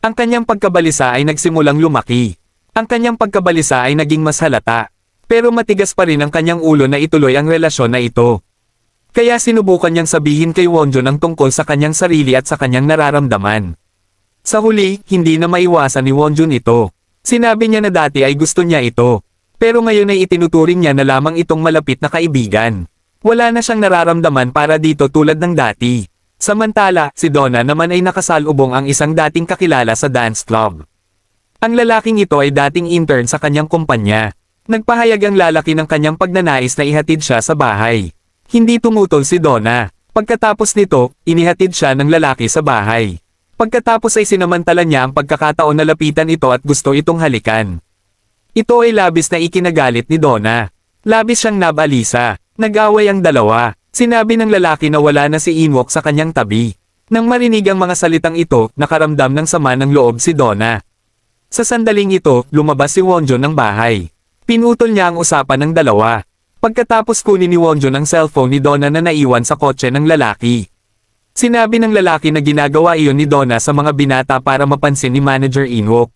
Ang kanyang pagkabalisa ay nagsimulang lumaki. Ang kanyang pagkabalisa ay naging mas halata. Pero matigas pa rin ang kanyang ulo na ituloy ang relasyon na ito. Kaya sinubukan niyang sabihin kay Wonjun ang tungkol sa kanyang sarili at sa kanyang nararamdaman. Sa huli, hindi na maiwasan ni Wonjun ito. Sinabi niya na dati ay gusto niya ito. Pero ngayon ay itinuturing niya na lamang itong malapit na kaibigan. Wala na siyang nararamdaman para dito tulad ng dati. Samantala, si Donna naman ay nakasalubong ang isang dating kakilala sa dance club. Ang lalaking ito ay dating intern sa kanyang kumpanya. Nagpahayag ang lalaki ng kanyang pagnanais na ihatid siya sa bahay. Hindi tumutol si Donna. Pagkatapos nito, inihatid siya ng lalaki sa bahay. Pagkatapos ay sinamantala niya ang pagkakataon na lapitan ito at gusto itong halikan. Ito ay labis na ikinagalit ni Donna. Labis siyang nabalisa. Nag-away ang dalawa. Sinabi ng lalaki na wala na si Inwook sa kanyang tabi. Nang marinig ang mga salitang ito, nakaramdam ng sama ng loob si Donna. Sa sandaling ito, lumabas si Wonjun ng bahay. Pinutol niya ang usapan ng dalawa. Pagkatapos kunin ni Wonjun ang cellphone ni Donna na naiwan sa kotse ng lalaki. Sinabi ng lalaki na ginagawa iyon ni Donna sa mga binata para mapansin ni Manager Inwook.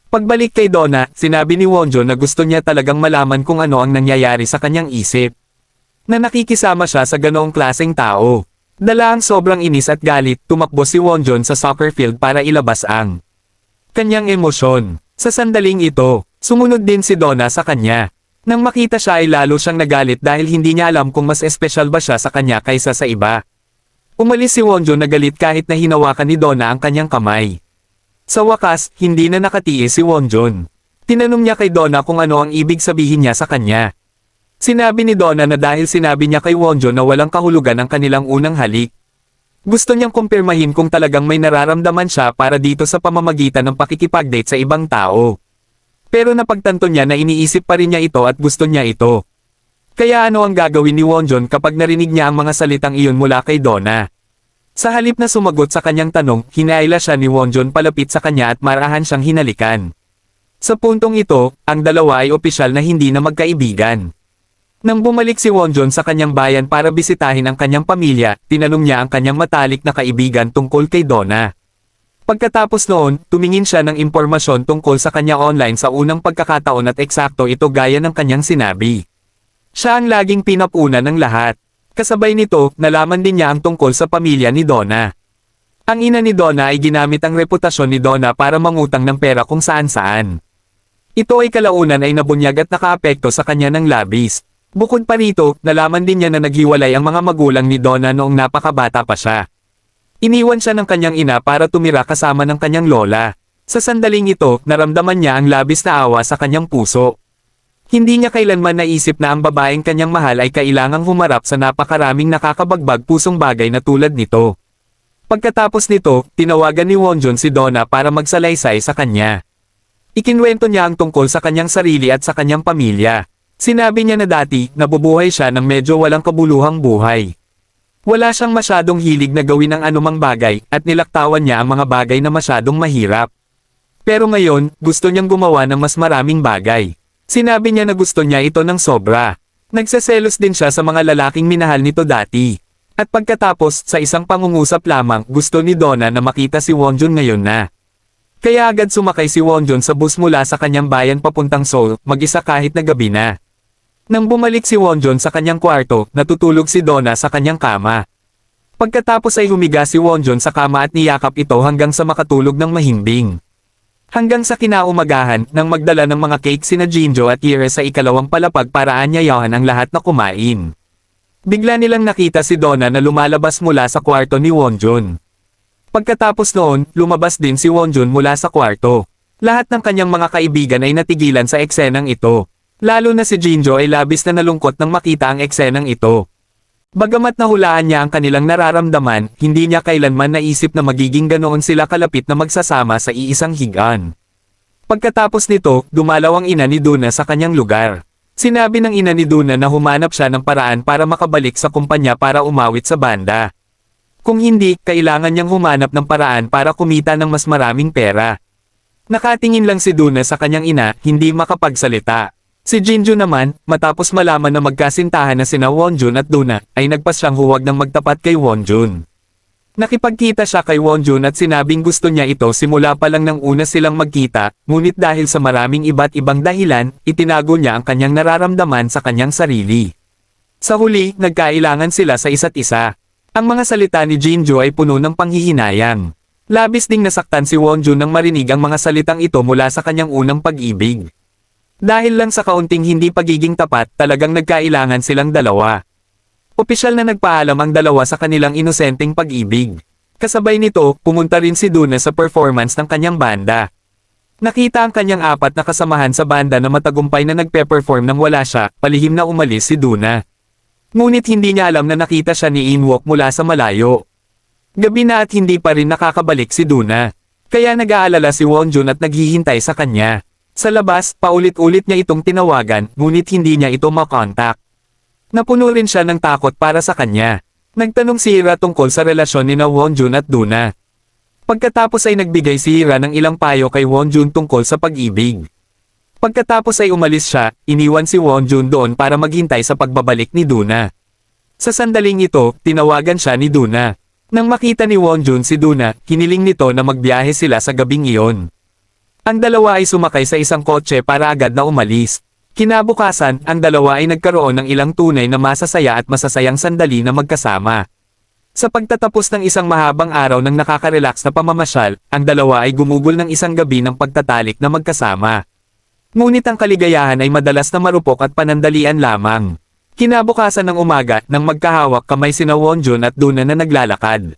Pagbalik kay Donna, sinabi ni Wonjun na gusto niya talagang malaman kung ano ang nangyayari sa kanyang isip. Na nakikisama siya sa ganoong klaseng tao. Dala ang sobrang inis at galit, tumakbo si Wonjun sa soccer field para ilabas ang kanyang emosyon. Sa sandaling ito, sumunod din si Donna sa kanya. Nang makita siya ay lalo siyang nagalit dahil hindi niya alam kung mas espesyal ba siya sa kanya kaysa sa iba. Umalis si Wonjun na galit kahit na hinawakan ni Donna ang kanyang kamay. Sa wakas, hindi na nakatiis si Wonjun. Tinanong niya kay Donna kung ano ang ibig sabihin niya sa kanya. Sinabi ni Donna na dahil sinabi niya kay Wonjun na walang kahulugan ang kanilang unang halik. Gusto niyang kumpirmahin kung talagang may nararamdaman siya para dito sa pamamagitan ng pakikipag-date sa ibang tao. Pero napagtanto niya na iniisip pa rin niya ito at gusto niya ito. Kaya ano ang gagawin ni Wonjun kapag narinig niya ang mga salitang iyon mula kay Donna? Sa halip na sumagot sa kanyang tanong, hinaila siya ni Wonjun palapit sa kanya at marahan siyang hinalikan. Sa puntong ito, ang dalawa ay opisyal na hindi na magkaibigan. Nang bumalik si Wonjun sa kanyang bayan para bisitahin ang kanyang pamilya, tinanong niya ang kanyang matalik na kaibigan tungkol kay Donna. Pagkatapos noon, tumingin siya ng impormasyon tungkol sa kanya online sa unang pagkakataon at eksakto ito gaya ng kanyang sinabi. Siya ang laging pinapuna ng lahat. Kasabay nito, nalaman din niya ang tungkol sa pamilya ni Donna. Ang ina ni Donna ay ginamit ang reputasyon ni Donna para mangutang ng pera kung saan-saan. Ito ay kalaunan ay nabunyag at nakaapekto sa kanya ng labis. Bukod pa rito, nalaman din niya na naghiwalay ang mga magulang ni Donna noong napakabata pa siya. Iniwan siya ng kanyang ina para tumira kasama ng kanyang lola. Sa sandaling ito, naramdaman niya ang labis na awa sa kanyang puso. Hindi niya kailanman naisip na ang babaeng kanyang mahal ay kailangang humarap sa napakaraming nakakabagbag pusong bagay na tulad nito. Pagkatapos nito, tinawagan ni Wonjun si Donna para magsalaysay sa kanya. Ikinwento niya ang tungkol sa kanyang sarili at sa kanyang pamilya. Sinabi niya na dati, nabubuhay siya ng medyo walang kabuluhang buhay. Wala siyang masyadong hilig na gawin ang anumang bagay, at nilaktawan niya ang mga bagay na masyadong mahirap. Pero ngayon, gusto niyang gumawa ng mas maraming bagay. Sinabi niya na gusto niya ito ng sobra. Nagseselos din siya sa mga lalaking minahal nito dati. At pagkatapos, sa isang pangungusap lamang, gusto ni Donna na makita si Wonjun ngayon na. Kaya agad sumakay si Wonjun sa bus mula sa kanyang bayan papuntang Seoul, mag-isa kahit na gabi na. Nang bumalik si Wonjun sa kanyang kwarto, natutulog si Donna sa kanyang kama. Pagkatapos ay humiga si Wonjun sa kama at niyakap ito hanggang sa makatulog ng mahimbing. Hanggang sa kinaumagahan, nang magdala ng mga cake sina Jinjo at Ire sa ikalawang palapag para aanyayahan ang lahat na kumain. Bigla nilang nakita si Donna na lumalabas mula sa kwarto ni Wonjun. Pagkatapos noon, lumabas din si Wonjun mula sa kwarto. Lahat ng kanyang mga kaibigan ay natigilan sa eksenang ito. Lalo na si Jinjo ay labis na nalungkot nang makita ang eksenang ito. Bagamat nahulaan niya ang kanilang nararamdaman, hindi niya kailanman naisip na magiging ganoon sila kalapit na magsasama sa iisang higaan. Pagkatapos nito, dumalaw ang ina ni Duna sa kanyang lugar. Sinabi ng ina ni Duna na humanap siya ng paraan para makabalik sa kumpanya para umawit sa banda. Kung hindi, kailangan niyang humanap ng paraan para kumita ng mas maraming pera. Nakatingin lang si Duna sa kanyang ina, hindi makapagsalita. Si Jinjo naman, matapos malaman na magkasintahan na sina Wonjun at Duna, ay nagpasyang huwag ng magtapat kay Wonjun. Nakipagkita siya kay Wonjun at sinabing gusto niya ito simula pa lang nang una silang magkita, ngunit dahil sa maraming iba't ibang dahilan, itinago niya ang kanyang nararamdaman sa kanyang sarili. Sa huli, nagkailangan sila sa isa't isa. Ang mga salita ni Jinjo ay puno ng panghihinayang. Labis ding nasaktan si Wonjun nang marinig ang mga salitang ito mula sa kanyang unang pag-ibig. Dahil lang sa kaunting hindi pagiging tapat, talagang nagkailangan silang dalawa. Opisyal na nagpaalam ang dalawa sa kanilang inosenteng pag-ibig. Kasabay nito, pumunta rin si Duna sa performance ng kanyang banda. Nakita ang kanyang apat na kasamahan sa banda na matagumpay na nagpe-perform nang wala siya, palihim na umalis si Duna. Ngunit hindi niya alam na nakita siya ni Inwook mula sa malayo. Gabi na at hindi pa rin nakakabalik si Duna. Kaya nag-aalala si Wonjun at naghihintay sa kanya. Sa labas, paulit-ulit niya itong tinawagan, ngunit hindi niya ito makontak. Napuno rin siya ng takot para sa kanya. Nagtanong si Hira tungkol sa relasyon ni Wonjun at Duna. Pagkatapos ay nagbigay si Hira ng ilang payo kay Wonjun tungkol sa pag-ibig. Pagkatapos ay umalis siya, iniwan si Wonjun doon para maghintay sa pagbabalik ni Duna. Sa sandaling ito, tinawagan siya ni Duna. Nang makita ni Wonjun si Duna, hiniling nito na magbiyahe sila sa gabing iyon. Ang dalawa ay sumakay sa isang kotse para agad na umalis. Kinabukasan, ang dalawa ay nagkaroon ng ilang tunay na masasaya at masasayang sandali na magkasama. Sa pagtatapos ng isang mahabang araw ng nakaka-relax na pamamasyal, ang dalawa ay gumugol ng isang gabi ng pagtatalik na magkasama. Ngunit ang kaligayahan ay madalas na marupok at panandalian lamang. Kinabukasan ng umaga, nang magkahawak kamay sina Wonjun at Duna na naglalakad.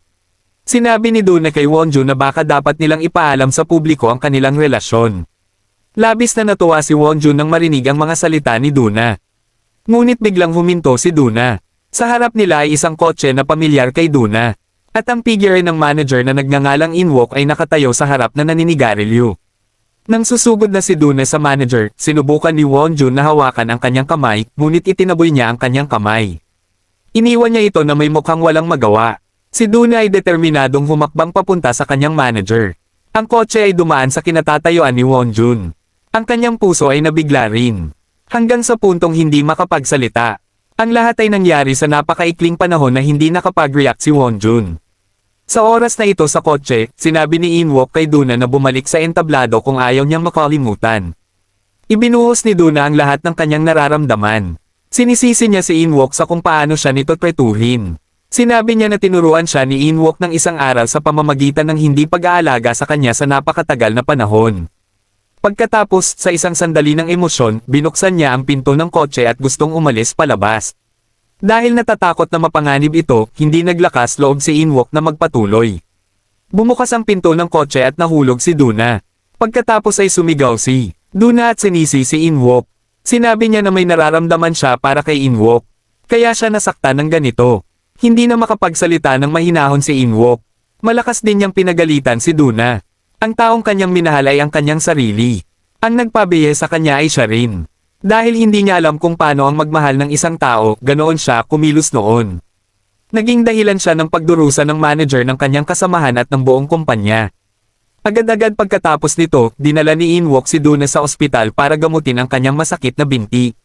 Sinabi ni Duna kay Wonjun na baka dapat nilang ipaalam sa publiko ang kanilang relasyon. Labis na natuwa si Wonjun nang marinig ang mga salita ni Duna. Ngunit biglang huminto si Duna. Sa harap nila ay isang kotse na pamilyar kay Duna. At ang figure ng manager na nagngangalang Inwook ay nakatayo sa harap na naninigarilyo. Nang susugod na si Duna sa manager, sinubukan ni Wonjun na hawakan ang kanyang kamay, ngunit itinaboy niya ang kanyang kamay. Iniwan niya ito na may mukhang walang magawa. Si Duna ay determinadong humakbang papunta sa kanyang manager. Ang kotse ay dumaan sa kinatatayuan ni Wonjun. Ang kanyang puso ay nabigla rin. Hanggang sa puntong hindi makapagsalita. Ang lahat ay nangyari sa napakaikling panahon na hindi nakapag-react si Wonjun. Sa oras na ito sa kotse, sinabi ni Inwook kay Duna na bumalik sa entablado kung ayaw niyang makalimutan. Ibinuhos ni Duna ang lahat ng kanyang nararamdaman. Sinisisi niya si Inwook sa kung paano siya nito tretuhin. Sinabi niya na tinuruan siya ni Inwook ng isang aral sa pamamagitan ng hindi pag-aalaga sa kanya sa napakatagal na panahon. Pagkatapos, sa isang sandali ng emosyon, binuksan niya ang pinto ng kotse at gustong umalis palabas. Dahil natatakot na mapanganib ito, hindi naglakas loob si Inwook na magpatuloy. Bumukas ang pinto ng kotse at nahulog si Duna. Pagkatapos ay sumigaw si Duna at sinisi si Inwook. Sinabi niya na may nararamdaman siya para kay Inwook. Kaya siya nasaktan ng ganito. Hindi na makapagsalita ng mahinahon si Inwook. Malakas din niyang pinagalitan si Duna. Ang taong kanyang minahal ay ang kanyang sarili. Ang nagpabiye sa kanya ay siya rin. Dahil hindi niya alam kung paano ang magmahal ng isang tao, ganoon siya kumilos noon. Naging dahilan siya ng pagdurusa ng manager ng kanyang kasamahan at ng buong kumpanya. Agad-agad pagkatapos nito, dinala ni Inwook si Duna sa ospital para gamutin ang kanyang masakit na binti.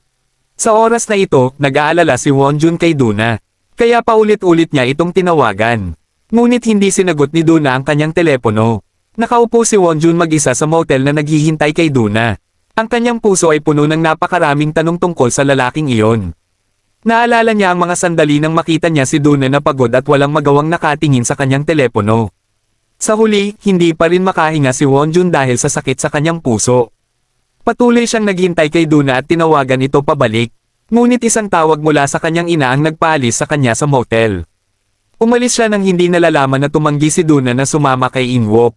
Sa oras na ito, nag-aalala si Wonjun kay Duna. Kaya paulit-ulit niya itong tinawagan. Ngunit hindi sinagot ni Duna ang kanyang telepono. Nakaupo si Wonjun mag-isa sa motel na naghihintay kay Duna. Ang kanyang puso ay puno ng napakaraming tanong tungkol sa lalaking iyon. Naalala niya ang mga sandali nang makita niya si Duna na pagod at walang magawang nakatingin sa kanyang telepono. Sa huli, hindi pa rin makahinga si Wonjun dahil sa sakit sa kanyang puso. Patuloy siyang naghintay kay Duna at tinawagan ito pabalik. Ngunit isang tawag mula sa kanyang ina ang nagpaalis sa kanya sa motel. Umalis siya nang hindi nalalaman na tumanggi si Duna na sumama kay Inwook.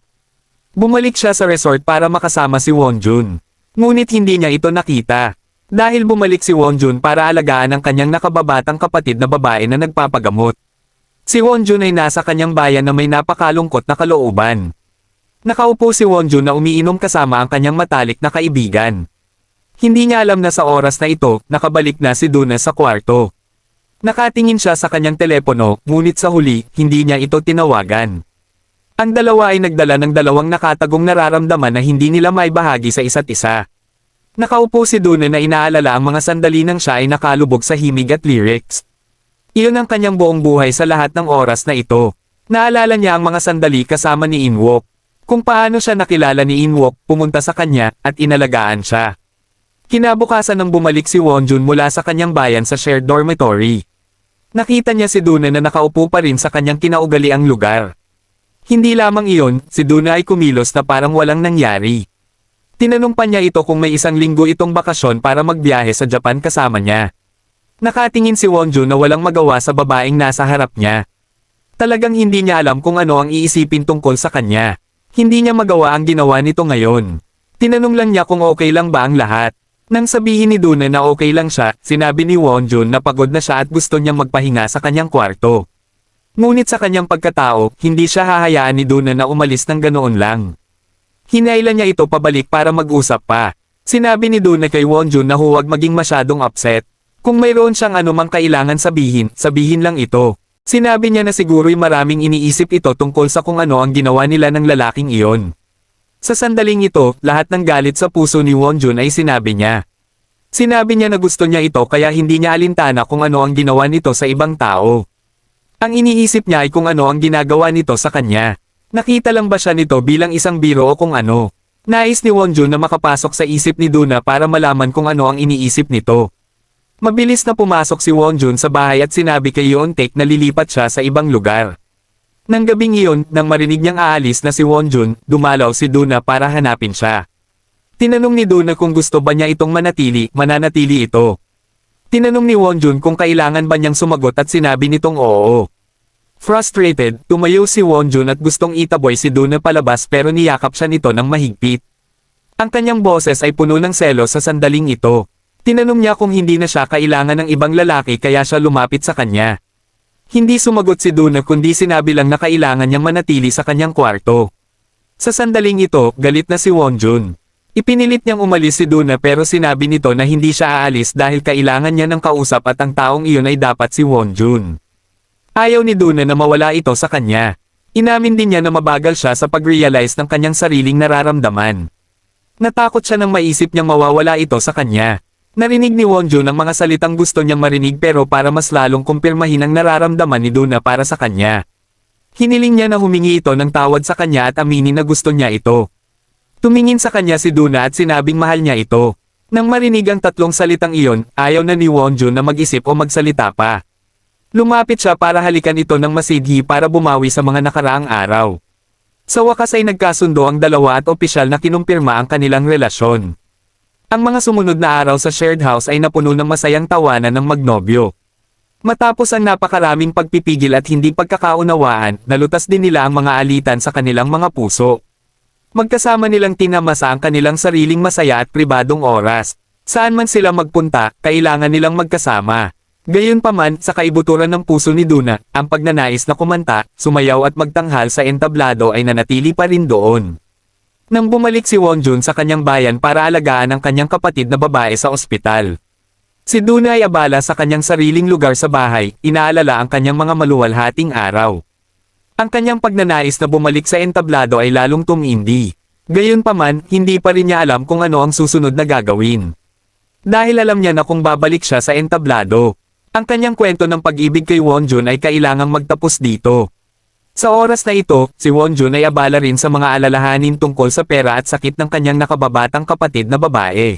Bumalik siya sa resort para makasama si Wonjun. Ngunit hindi niya ito nakita. Dahil bumalik si Wonjun para alagaan ang kanyang nakababatang kapatid na babae na nagpapagamot. Si Wonjun ay nasa kanyang bayan na may napakalungkot na kalooban. Nakaupo si Wonjun na umiinom kasama ang kanyang matalik na kaibigan. Hindi niya alam na sa oras na ito, nakabalik na si Duna sa kwarto. Nakatingin siya sa kanyang telepono, ngunit sa huli, hindi niya ito tinawagan. Ang dalawa ay nagdala ng dalawang nakatagong nararamdaman na hindi nila maibahagi sa isa't isa. Nakaupo si Duna na inaalala ang mga sandali nang siya ay nakalubog sa himig at lyrics. Iyon ang kanyang buong buhay sa lahat ng oras na ito. Naalala niya ang mga sandali kasama ni Inwook. Kung paano siya nakilala ni Inwook, pumunta sa kanya, at inalagaan siya. Kinabukasan nang bumalik si Wonjun mula sa kanyang bayan sa shared dormitory. Nakita niya si Duna na nakaupo pa rin sa kanyang kinaugaliang lugar. Hindi lamang iyon, si Duna ay kumilos na parang walang nangyari. Tinanong pa niya ito kung may 1 linggo itong bakasyon para magbiyahe sa Japan kasama niya. Nakatingin si Wonjun na walang magawa sa babaeng nasa harap niya. Talagang hindi niya alam kung ano ang iisipin tungkol sa kanya. Hindi niya magawa ang ginawa nito ngayon. Tinanong lang niya kung okay lang ba ang lahat. Nang sabihin ni Duna na okay lang siya, sinabi ni Wonjun na pagod na siya at gusto niyang magpahinga sa kanyang kwarto. Ngunit sa kanyang pagkatao, hindi siya hahayaan ni Duna na umalis ng ganoon lang. Hinailan niya ito pabalik para mag-usap pa. Sinabi ni Duna kay Wonjun na huwag maging masyadong upset. Kung mayroon siyang anumang kailangan sabihin, sabihin lang ito. Sinabi niya na siguro'y maraming iniisip ito tungkol sa kung ano ang ginawa nila ng lalaking iyon. Sa sandaling ito, lahat ng galit sa puso ni Wonjun ay sinabi niya. Sinabi niya na gusto niya ito kaya hindi niya alintana kung ano ang ginawa nito sa ibang tao. Ang iniisip niya ay kung ano ang ginagawa nito sa kanya. Nakita lang ba siya nito bilang isang biro o kung ano? Nais ni Wonjun na makapasok sa isip ni Duna para malaman kung ano ang iniisip nito. Mabilis na pumasok si Wonjun sa bahay at sinabi kay Yeontaek na lilipat siya sa ibang lugar. Nang gabing iyon, nang marinig niyang aalis na si Wonjun, dumalaw si Duna para hanapin siya. Tinanong ni Duna kung gusto ba niya itong mananatili ito. Tinanong ni Wonjun kung kailangan ba niyang sumagot at sinabi nitong oo. Frustrated, tumayo si Wonjun at gustong itaboy si Duna palabas pero niyakap siya nito ng mahigpit. Ang kanyang boses ay puno ng selos sa sandaling ito. Tinanong niya kung hindi na siya kailangan ng ibang lalaki kaya siya lumapit sa kanya. Hindi sumagot si Duna kundi sinabi lang na kailangan niyang manatili sa kanyang kwarto. Sa sandaling ito, galit na si Wonjun. Ipinilit niyang umalis si Duna pero sinabi nito na hindi siya aalis dahil kailangan niya ng kausap at ang taong iyon ay dapat si Wonjun. Ayaw ni Duna na mawala ito sa kanya. Inamin din niya na mabagal siya sa pag-realize ng kanyang sariling nararamdaman. Natakot siya nang maisip niyang mawawala ito sa kanya. Narinig ni Wonjun ang mga salitang gusto niyang marinig pero para mas lalong kumpirmahin ang nararamdaman ni Duna para sa kanya. Hiniling niya na humingi ito ng tawad sa kanya at aminin na gusto niya ito. Tumingin sa kanya si Duna at sinabing mahal niya ito. Nang marinig ang 3 salitang iyon, ayaw na ni Wonjun na mag-isip o magsalita pa. Lumapit siya para halikan ito ng masidhi para bumawi sa mga nakaraang araw. Sa wakas ay nagkasundo ang dalawa at opisyal na kinumpirma ang kanilang relasyon. Ang mga sumunod na araw sa shared house ay napuno ng masayang tawanan ng magnobyo. Matapos ang napakaraming pagpipigil at hindi pagkakaunawaan, nalutas din nila ang mga alitan sa kanilang mga puso. Magkasama nilang tinamasa ang kanilang sariling masaya at pribadong oras. Saan man sila magpunta, kailangan nilang magkasama. Gayunpaman, sa kaibuturan ng puso ni Duna, ang pagnanais na kumanta, sumayaw at magtanghal sa entablado ay nanatili pa rin doon. Nang bumalik si Wonjun sa kanyang bayan para alagaan ang kanyang kapatid na babae sa ospital. Si Duna ay abala sa kanyang sariling lugar sa bahay, inaalala ang kanyang mga maluwalhating araw. Ang kanyang pagnanais na bumalik sa entablado ay lalong tumindi. Gayunpaman, hindi pa rin niya alam kung ano ang susunod na gagawin. Dahil alam niya na kung babalik siya sa entablado, ang kanyang kwento ng pag-ibig kay Wonjun ay kailangang magtapos dito. Sa oras na ito, si Wonjun ay abala rin sa mga alalahanin tungkol sa pera at sakit ng kanyang nakababatang kapatid na babae.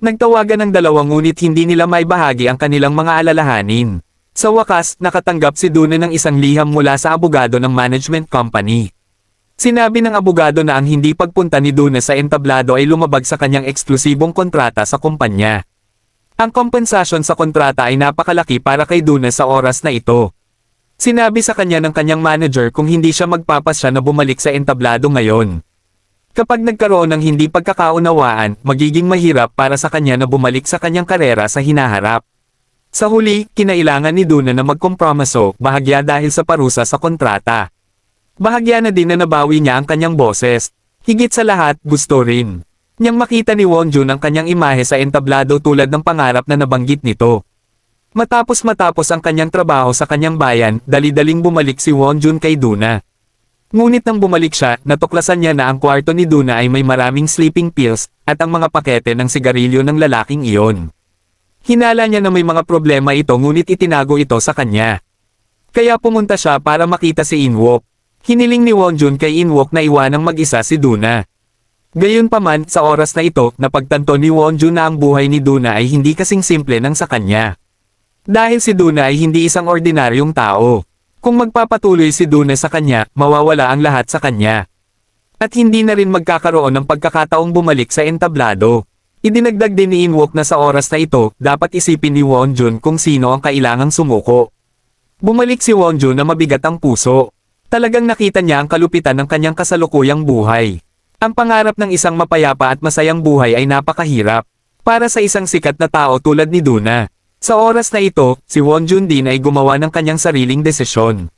Nagtawagan ng dalawa ngunit hindi nila maibahagi ang kanilang mga alalahanin. Sa wakas, nakatanggap si Duna ng isang liham mula sa abogado ng management company. Sinabi ng abogado na ang hindi pagpunta ni Duna sa entablado ay lumabag sa kanyang eksklusibong kontrata sa kumpanya. Ang kompensasyon sa kontrata ay napakalaki para kay Duna sa oras na ito. Sinabi sa kanya ng kanyang manager kung hindi siya magpapasya na bumalik sa entablado ngayon. Kapag nagkaroon ng hindi pagkakaunawaan, magiging mahirap para sa kanya na bumalik sa kanyang karera sa hinaharap. Sa huli, kinailangan ni Duna na magkompromiso, bahagya dahil sa parusa sa kontrata. Bahagya na din na nabawi niya ang kanyang boses. Higit sa lahat, gusto rin niyang makita ni Wonjun ang kanyang imahe sa entablado tulad ng pangarap na nabanggit nito. Matapos ang kanyang trabaho sa kanyang bayan, dali-daling bumalik si Wonjun kay Duna. Ngunit nang bumalik siya, natuklasan niya na ang kwarto ni Duna ay may maraming sleeping pills, at ang mga pakete ng sigarilyo ng lalaking iyon. Hinala niya na may mga problema ito ngunit itinago ito sa kanya. Kaya pumunta siya para makita si Inwook. Hiniling ni Wonjun kay Inwook na iwanang mag-isa si Duna. Gayunpaman, sa oras na ito, napagtanto ni Wonjun na ang buhay ni Duna ay hindi kasing simple ng sa kanya. Dahil si Duna ay hindi isang ordinaryong tao. Kung magpapatuloy si Duna sa kanya, mawawala ang lahat sa kanya. At hindi na rin magkakaroon ng pagkakataong bumalik sa entablado. Idinagdag din ni Inwook na sa oras na ito, dapat isipin ni Wonjun kung sino ang kailangang sumuko. Bumalik si Wonjun na mabigat ang puso. Talagang nakita niya ang kalupitan ng kanyang kasalukuyang buhay. Ang pangarap ng isang mapayapa at masayang buhay ay napakahirap. Para sa isang sikat na tao tulad ni Duna. Sa oras na ito, si Wonjun din ay gumawa ng kanyang sariling desisyon.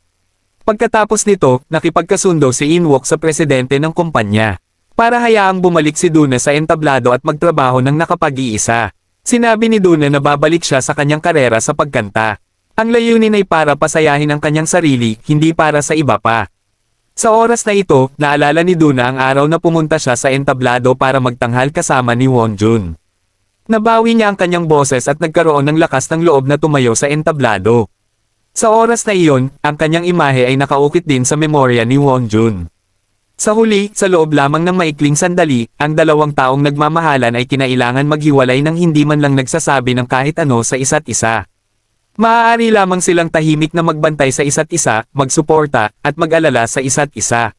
Pagkatapos nito, nakipagkasundo si Inwook sa presidente ng kumpanya. Para hayaang bumalik si Duna sa entablado at magtrabaho ng nakapag-iisa. Sinabi ni Duna na babalik siya sa kanyang karera sa pagkanta. Ang layunin ay para pasayahin ang kanyang sarili, hindi para sa iba pa. Sa oras na ito, naalala ni Duna ang araw na pumunta siya sa entablado para magtanghal kasama ni Wonjun. Nabawi niya ang kanyang boses at nagkaroon ng lakas ng loob na tumayo sa entablado. Sa oras na iyon, ang kanyang imahe ay nakaukit din sa memorya ni Wonjun. Sa huli, sa loob lamang ng maikling sandali, ang dalawang taong nagmamahalan ay kinailangan maghiwalay nang hindi man lang nagsasabi ng kahit ano sa isa't isa. Maaari lamang silang tahimik na magbantay sa isa't isa, magsuporta, at mag-alala sa isa't isa.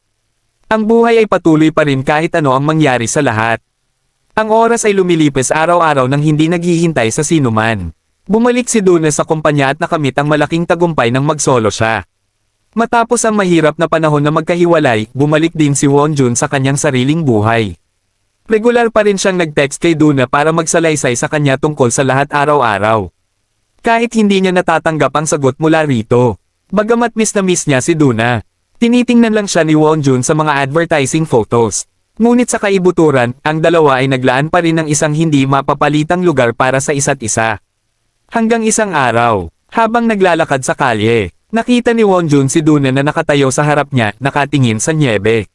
Ang buhay ay patuloy pa rin kahit ano ang mangyari sa lahat. Ang oras ay lumilipas araw-araw nang hindi naghihintay sa sinuman. Bumalik si Duna sa kumpanya at nakamit ang malaking tagumpay nang magsolo siya. Matapos ang mahirap na panahon na magkahiwalay, bumalik din si Wonjun sa kanyang sariling buhay. Regular pa rin siyang nag-text kay Duna para magsalaysay sa kanya tungkol sa lahat araw-araw. Kahit hindi niya natatanggap ang sagot mula rito. Bagamat miss na miss niya si Duna. Tinitingnan lang siya ni Wonjun sa mga advertising photos. Ngunit sa kaibuturan, ang dalawa ay naglaan pa rin ng isang hindi mapapalitang lugar para sa isa't isa. Hanggang isang araw, habang naglalakad sa kalye, nakita ni Wonjun si Duna na nakatayo sa harap niya, nakatingin sa nyebe.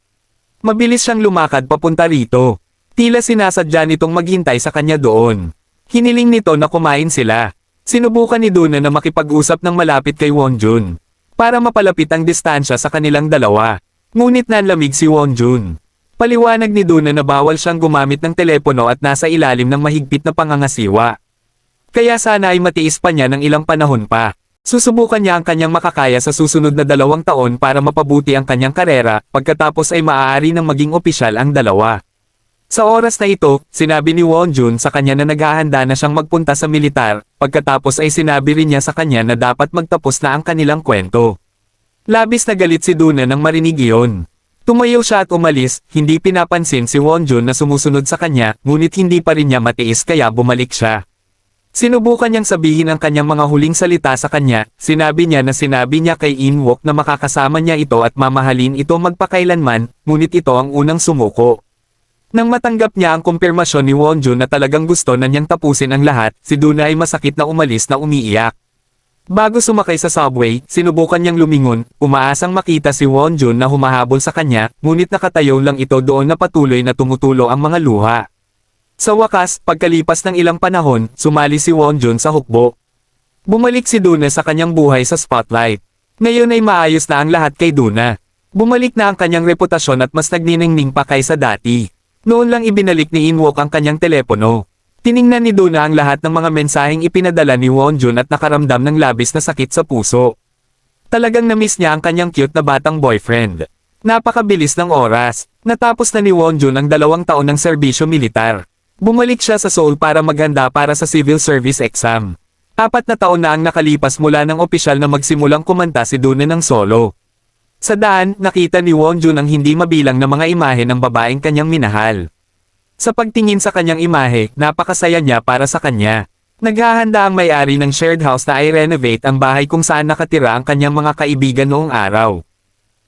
Mabilis siyang lumakad papunta rito. Tila sinasadya nitong maghintay sa kanya doon. Hiniling nito na kumain sila. Sinubukan ni Duna na makipag-usap ng malapit kay Wonjun para mapalapit ang distansya sa kanilang dalawa. Ngunit nanlamig si Wonjun. Paliwanag ni Duna na bawal siyang gumamit ng telepono at nasa ilalim ng mahigpit na pangangasiwa. Kaya sana ay matiis pa niya ng ilang panahon pa. Susubukan niya ang kanyang makakaya sa susunod na 2 taon para mapabuti ang kanyang karera, pagkatapos ay maaari nang maging opisyal ang dalawa. Sa oras na ito, sinabi ni Wonjun sa kanya na naghahanda na siyang magpunta sa militar, pagkatapos ay sinabi rin niya sa kanya na dapat magtapos na ang kanilang kwento. Labis na galit si Duna nang marinig iyon. Tumayo siya at umalis, hindi pinapansin si Wonjun na sumusunod sa kanya, ngunit hindi pa rin niya matiis kaya bumalik siya. Sinubukan niyang sabihin ang kanyang mga huling salita sa kanya, sinabi niya kay Inwook na makakasama niya ito at mamahalin ito magpakailanman, ngunit ito ang unang sumuko. Nang matanggap niya ang kumpirmasyon ni Wonjun na talagang gusto na niyang tapusin ang lahat, si Duna ay masakit na umalis na umiiyak. Bago sumakay sa subway, sinubukan niyang lumingon, umaasang makita si Wonjun na humahabol sa kanya, ngunit nakatayo lang ito doon na patuloy na tumutulo ang mga luha. Sa wakas, pagkalipas ng ilang panahon, sumali si Wonjun sa hukbo. Bumalik si Duna sa kanyang buhay sa spotlight. Ngayon ay maayos na ang lahat kay Duna. Bumalik na ang kanyang reputasyon at mas nagniningning pa kaysa dati. Noon lang ibinalik ni Inwook ang kanyang telepono. Tiningnan ni Duna ang lahat ng mga mensaheng ipinadala ni Wonjun at nakaramdam ng labis na sakit sa puso. Talagang na-miss niya ang kanyang cute na batang boyfriend. Napakabilis ng oras. Natapos na ni Wonjun ang 2 taon ng serbisyo militar. Bumalik siya sa Seoul para maghanda para sa civil service exam. 4 na taon na ang nakalipas mula ng opisyal na magsimulang kumanta si Duna ng solo. Sa daan, nakita ni Wonjun ang hindi mabilang na mga imahe ng babaeng kanyang minahal. Sa pagtingin sa kanyang imahe, napakasaya niya para sa kanya. Naghahanda ang may-ari ng shared house na i-renovate ang bahay kung saan nakatira ang kanyang mga kaibigan noong araw.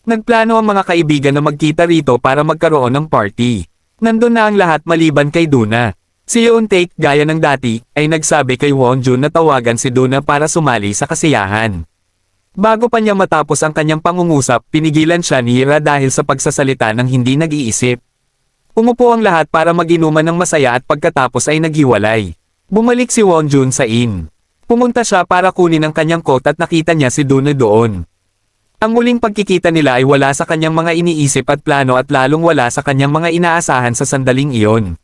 Nagplano ang mga kaibigan na magkita rito para magkaroon ng party. Nandun na ang lahat maliban kay Duna. Si Yeon-taek, gaya ng dati, ay nagsabi kay Wonjun na tawagan si Duna para sumali sa kasiyahan. Bago pa niya matapos ang kanyang pangungusap, pinigilan siya ni Hira dahil sa pagsasalita ng hindi nag-iisip. Umupo ang lahat para mag-inuman ng masaya at pagkatapos ay naghiwalay. Bumalik si Wonjun sa inn. Pumunta siya para kunin ang kanyang coat at nakita niya si Duna doon. Ang muling pagkikita nila ay wala sa kanyang mga iniisip at plano at lalong wala sa kanyang mga inaasahan sa sandaling iyon.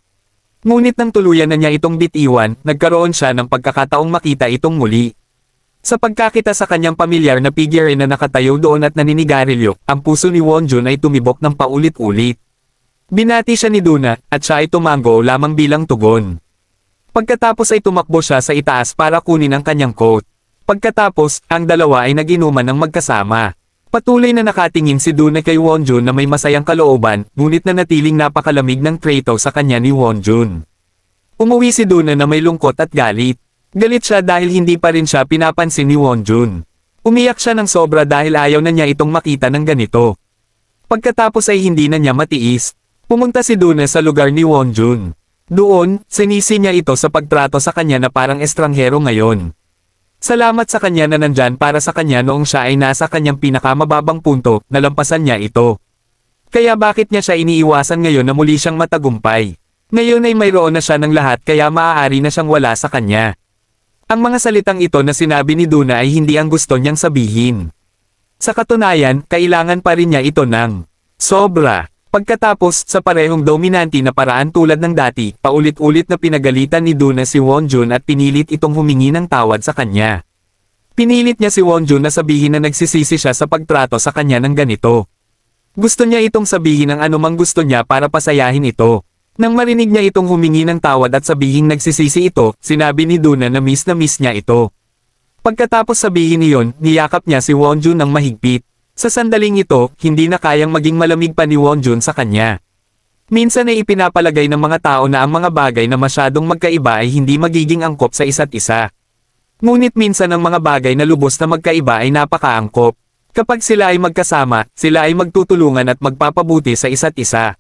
Ngunit nang tuluyan na niya itong bitiwan, nagkaroon siya ng pagkakataong makita itong muli. Sa pagkakita sa kanyang pamilyar na figure na nakatayo doon at naninigarilyo, ang puso ni Wonjun ay tumibok ng paulit-ulit. Binati siya ni Duna, at siya ay tumango lamang bilang tugon. Pagkatapos ay tumakbo siya sa itaas para kunin ang kanyang coat. Pagkatapos, ang dalawa ay naginuman ng magkasama. Patuloy na nakatingin si Duna kay Wonjun na may masayang kalooban, ngunit nanatiling napakalamig ng trato sa kanya ni Wonjun. Umuwi si Duna na may lungkot at galit. Galit siya dahil hindi pa rin siya pinapansin ni Wonjun. Umiyak siya ng sobra dahil ayaw na niya itong makita ng ganito. Pagkatapos ay hindi na niya matiis. Pumunta si Duna sa lugar ni Wonjun. Doon, sinisi niya ito sa pagtrato sa kanya na parang estranghero ngayon. Salamat sa kanya na nandyan para sa kanya noong siya ay nasa kanyang pinakamababang punto, nalampasan niya ito. Kaya bakit niya siya iniiwasan ngayon na muli siyang matagumpay? Ngayon ay mayroon na siya ng lahat kaya maaari na siyang wala sa kanya. Ang mga salitang ito na sinabi ni Duna ay hindi ang gusto niyang sabihin. Sa katunayan, kailangan pa rin niya ito ng sobra. Pagkatapos, sa parehong dominante na paraan tulad ng dati, paulit-ulit na pinagalitan ni Duna si Wonjun at pinilit itong humingi ng tawad sa kanya. Pinilit niya si Wonjun na sabihin na nagsisisi siya sa pagtrato sa kanya ng ganito. Gusto niya itong sabihin ang anumang gusto niya para pasayahin ito. Nang marinig niya itong humingi ng tawad at sabihing nagsisisi ito, sinabi ni Duna na miss niya ito. Pagkatapos sabihin niyon, niyakap niya si Wonjun ng mahigpit. Sa sandaling ito, hindi na kayang maging malamig pa ni Wonjun sa kanya. Minsan ay ipinapalagay ng mga tao na ang mga bagay na masyadong magkaiba ay hindi magiging angkop sa isa't isa. Ngunit minsan ang mga bagay na lubos na magkaiba ay napakaangkop. Kapag sila ay magkasama, sila ay magtutulungan at magpapabuti sa isa't isa.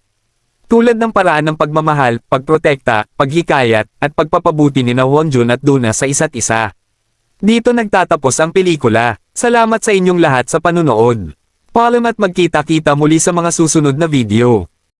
Tulad ng paraan ng pagmamahal, pagprotekta, paghikayat, at pagpapabuti ni Wonjun at Duna sa isa't isa. Dito nagtatapos ang pelikula. Salamat sa inyong lahat sa panunood. Paalam at magkita-kita muli sa mga susunod na video.